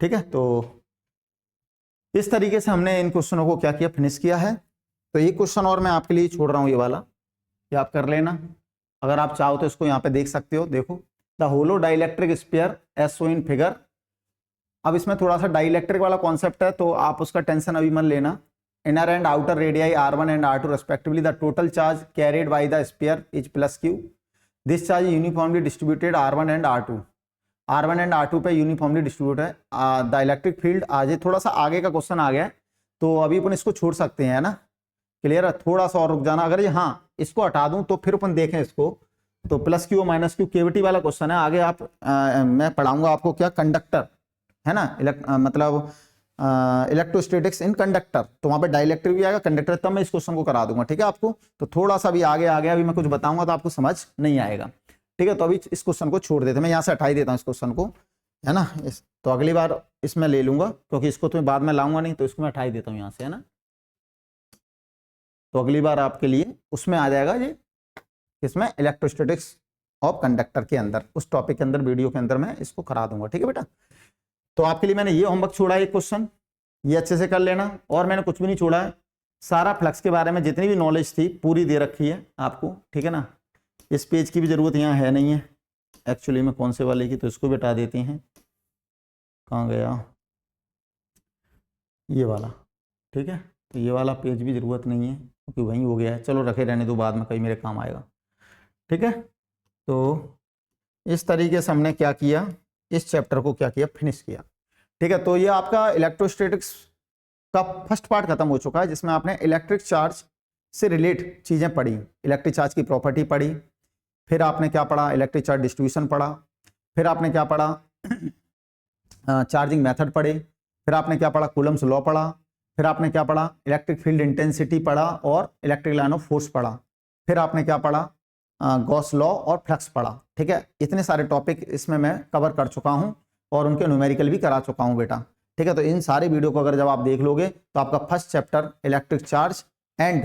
ठीक है। तो इस तरीके से हमने इन क्वेश्चनों को क्या किया, फिनिश किया है। तो एक क्वेश्चन और मैं आपके लिए छोड़ रहा हूँ, ये वाला, ये आप कर लेना, अगर आप चाहो तो इसको यहाँ पे देख सकते हो, देखो the hollow dielectric sphere as show in figure. अब इसमें थोड़ा सा डाइलेक्ट्रिक वाला कॉन्सेप्ट है, तो आप उसका टेंशन अभी मत लेना। Inner and outer radii R1 and R2 respectively, the total charge carried by the sphere is plus Q। This charge uniformly distributed R1 and R2, R1 and R2 पे uniformly distribute है। The electric field, आज थोड़ा सा आगे का question आ गया, तो अभी अपन इसको छोड़ सकते हैं, है ना, क्लियर है। थोड़ा सा और रुक जाना, अगर ये हाँ इसको हटा दूं तो फिर अपन देखें इसको, तो plus Q minus Q cavity वाला क्वेश्चन है। आगे आप मैं पढ़ाऊंगा आपको क्या, कंडक्टर, है ना, मतलब इलेक्ट्रोस्टैटिक्स इन कंडक्टर, तो वहां पे डाइलेक्ट्रिक भी आएगा, कंडक्टर, तब मैं इस क्वेश्चन को करा दूंगा, ठीक है आपको। तो थोड़ा सा भी आगे आ गया, अभी मैं कुछ बताऊंगा तो आपको समझ नहीं आएगा, ठीक है। तो अभी इस क्वेश्चन को छोड़ देते हैं, मैं यहाँ से हटा ही देता हूँ इस क्वेश्चन को, है ना। तो अगली बार इसमें ले लूंगा, क्योंकि इसको तो मैं बाद में लाऊंगा नहीं, तो इसको मैं हटा ही देता हूँ यहाँ से, है ना। तो अगली बार आपके लिए उसमें आ जाएगा ये, इसमें इलेक्ट्रोस्टैटिक्स ऑफ कंडक्टर के अंदर, उस टॉपिक के अंदर, वीडियो के अंदर मैं इसको करा दूंगा, ठीक है बेटा। तो आपके लिए मैंने ये होमवर्क छोड़ा है, एक क्वेश्चन, ये अच्छे से कर लेना। और मैंने कुछ भी नहीं छोड़ा है, सारा फ्लक्स के बारे में जितनी भी नॉलेज थी पूरी दे रखी है आपको, ठीक है ना। इस पेज की भी जरूरत यहाँ है नहीं है एक्चुअली में, कौन से वाले की, तो इसको भी हटा देते हैं। कहाँ गया ये वाला, ठीक है। तो ये वाला पेज भी जरूरत नहीं है, क्योंकि वहीं हो गया है, चलो रखे रहने दो, बाद में कहीं मेरे काम आएगा, ठीक है। तो इस तरीके से हमने क्या किया, इस चैप्टर को क्या किया, फिनिश किया, ठीक है। तो ये आपका इलेक्ट्रोस्टैटिक्स का फर्स्ट पार्ट खत्म हो चुका है, जिसमें आपने इलेक्ट्रिक चार्ज से रिलेट चीजें पढ़ी, इलेक्ट्रिक चार्ज की प्रॉपर्टी पढ़ी, फिर आपने क्या पढ़ा, इलेक्ट्रिक चार्ज डिस्ट्रीब्यूशन पढ़ा, फिर आपने क्या पढ़ा, चार्जिंग मेथड पढ़े, फिर आपने क्या पढ़ा, कूलम्स लॉ पढ़ा, फिर आपने क्या पढ़ा, इलेक्ट्रिक फील्ड इंटेंसिटी पढ़ा और इलेक्ट्रिक लाइन ऑफ फोर्स पढ़ा, फिर आपने क्या पढ़ा, गॉस लॉ और फ्लक्स पढ़ा, ठीक है। इतने सारे टॉपिक इसमें मैं कवर कर चुका हूं और उनके न्यूमेरिकल भी करा चुका हूं बेटा, ठीक है। तो इन सारे वीडियो को अगर जब आप देख लोगे तो आपका first chapter electric charge and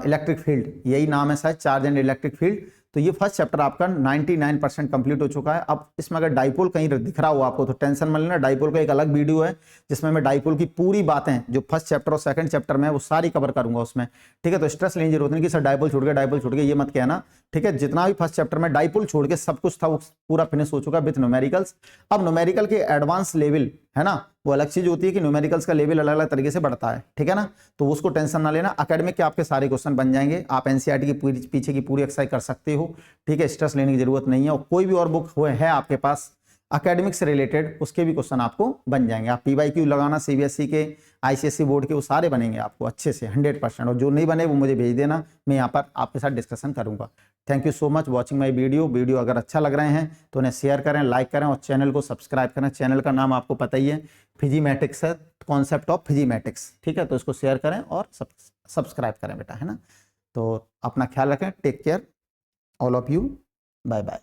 electric field, यही नाम है शायद, चार्ज एंड इलेक्ट्रिक फील्ड, तो ये फर्स्ट चैप्टर आपका 99% कंप्लीट हो चुका है। अब इसमें अगर डाइपोल कहीं दिख रहा हो आपको तो टेंशन मत लेना, डाइपोल का एक अलग वीडियो है जिसमें मैं डाइपोल की पूरी बातें जो फर्स्ट चैप्टर और सेकंड चैप्टर में वो सारी कवर करूंगा उसमें, ठीक है। तो स्ट्रेस लेने की जरूरत नहीं कि सर डाइपोल छूट गया, डाइपोल छूट गया, ये मत कहना, ठीक है। जितना भी फर्स्ट चैप्टर में डाइपोल छोड़ के सब कुछ था वो पूरा फिनिश हो चुका है विथ न्यूमेरिकल्स। अब न्यूमेरिकल के एडवांस लेवल, है ना, वो अलग चीज होती है कि न्यूमेरिकल्स का लेवल अलग अलग तरीके से बढ़ता है, ठीक है ना। तो उसको टेंशन ना लेना, एकेडमिक के आपके सारे क्वेश्चन बन जाएंगे, आप एनसीईआरटी की पीछे की पूरी एक्सरसाइज कर सकते हो, ठीक है। स्ट्रेस लेने की जरूरत नहीं है, और कोई भी और बुक है आपके पास एकेडमिक से रिलेटेड, उसके भी क्वेश्चन आपको बन जाएंगे। आप PYQ लगाना, सीबीएसई के, ICSE बोर्ड के, वो सारे बनेंगे आपको अच्छे से 100%, और जो नहीं बने वो मुझे भेज देना, मैं यहाँ पर आपके साथ डिस्कशन करूंगा। Thank you so much watching my video अगर अच्छा लग रहे हैं तो उन्हें शेयर करें, लाइक करें और चैनल को सब्सक्राइब करें। चैनल का नाम आपको पता ही है, फिजीमैटिक्स है, कॉन्सेप्ट ऑफ फिजीमैटिक्स, ठीक है। तो इसको शेयर करें और सब्सक्राइब करें बेटा, है ना। तो अपना ख्याल रखें, take care all of you, bye bye.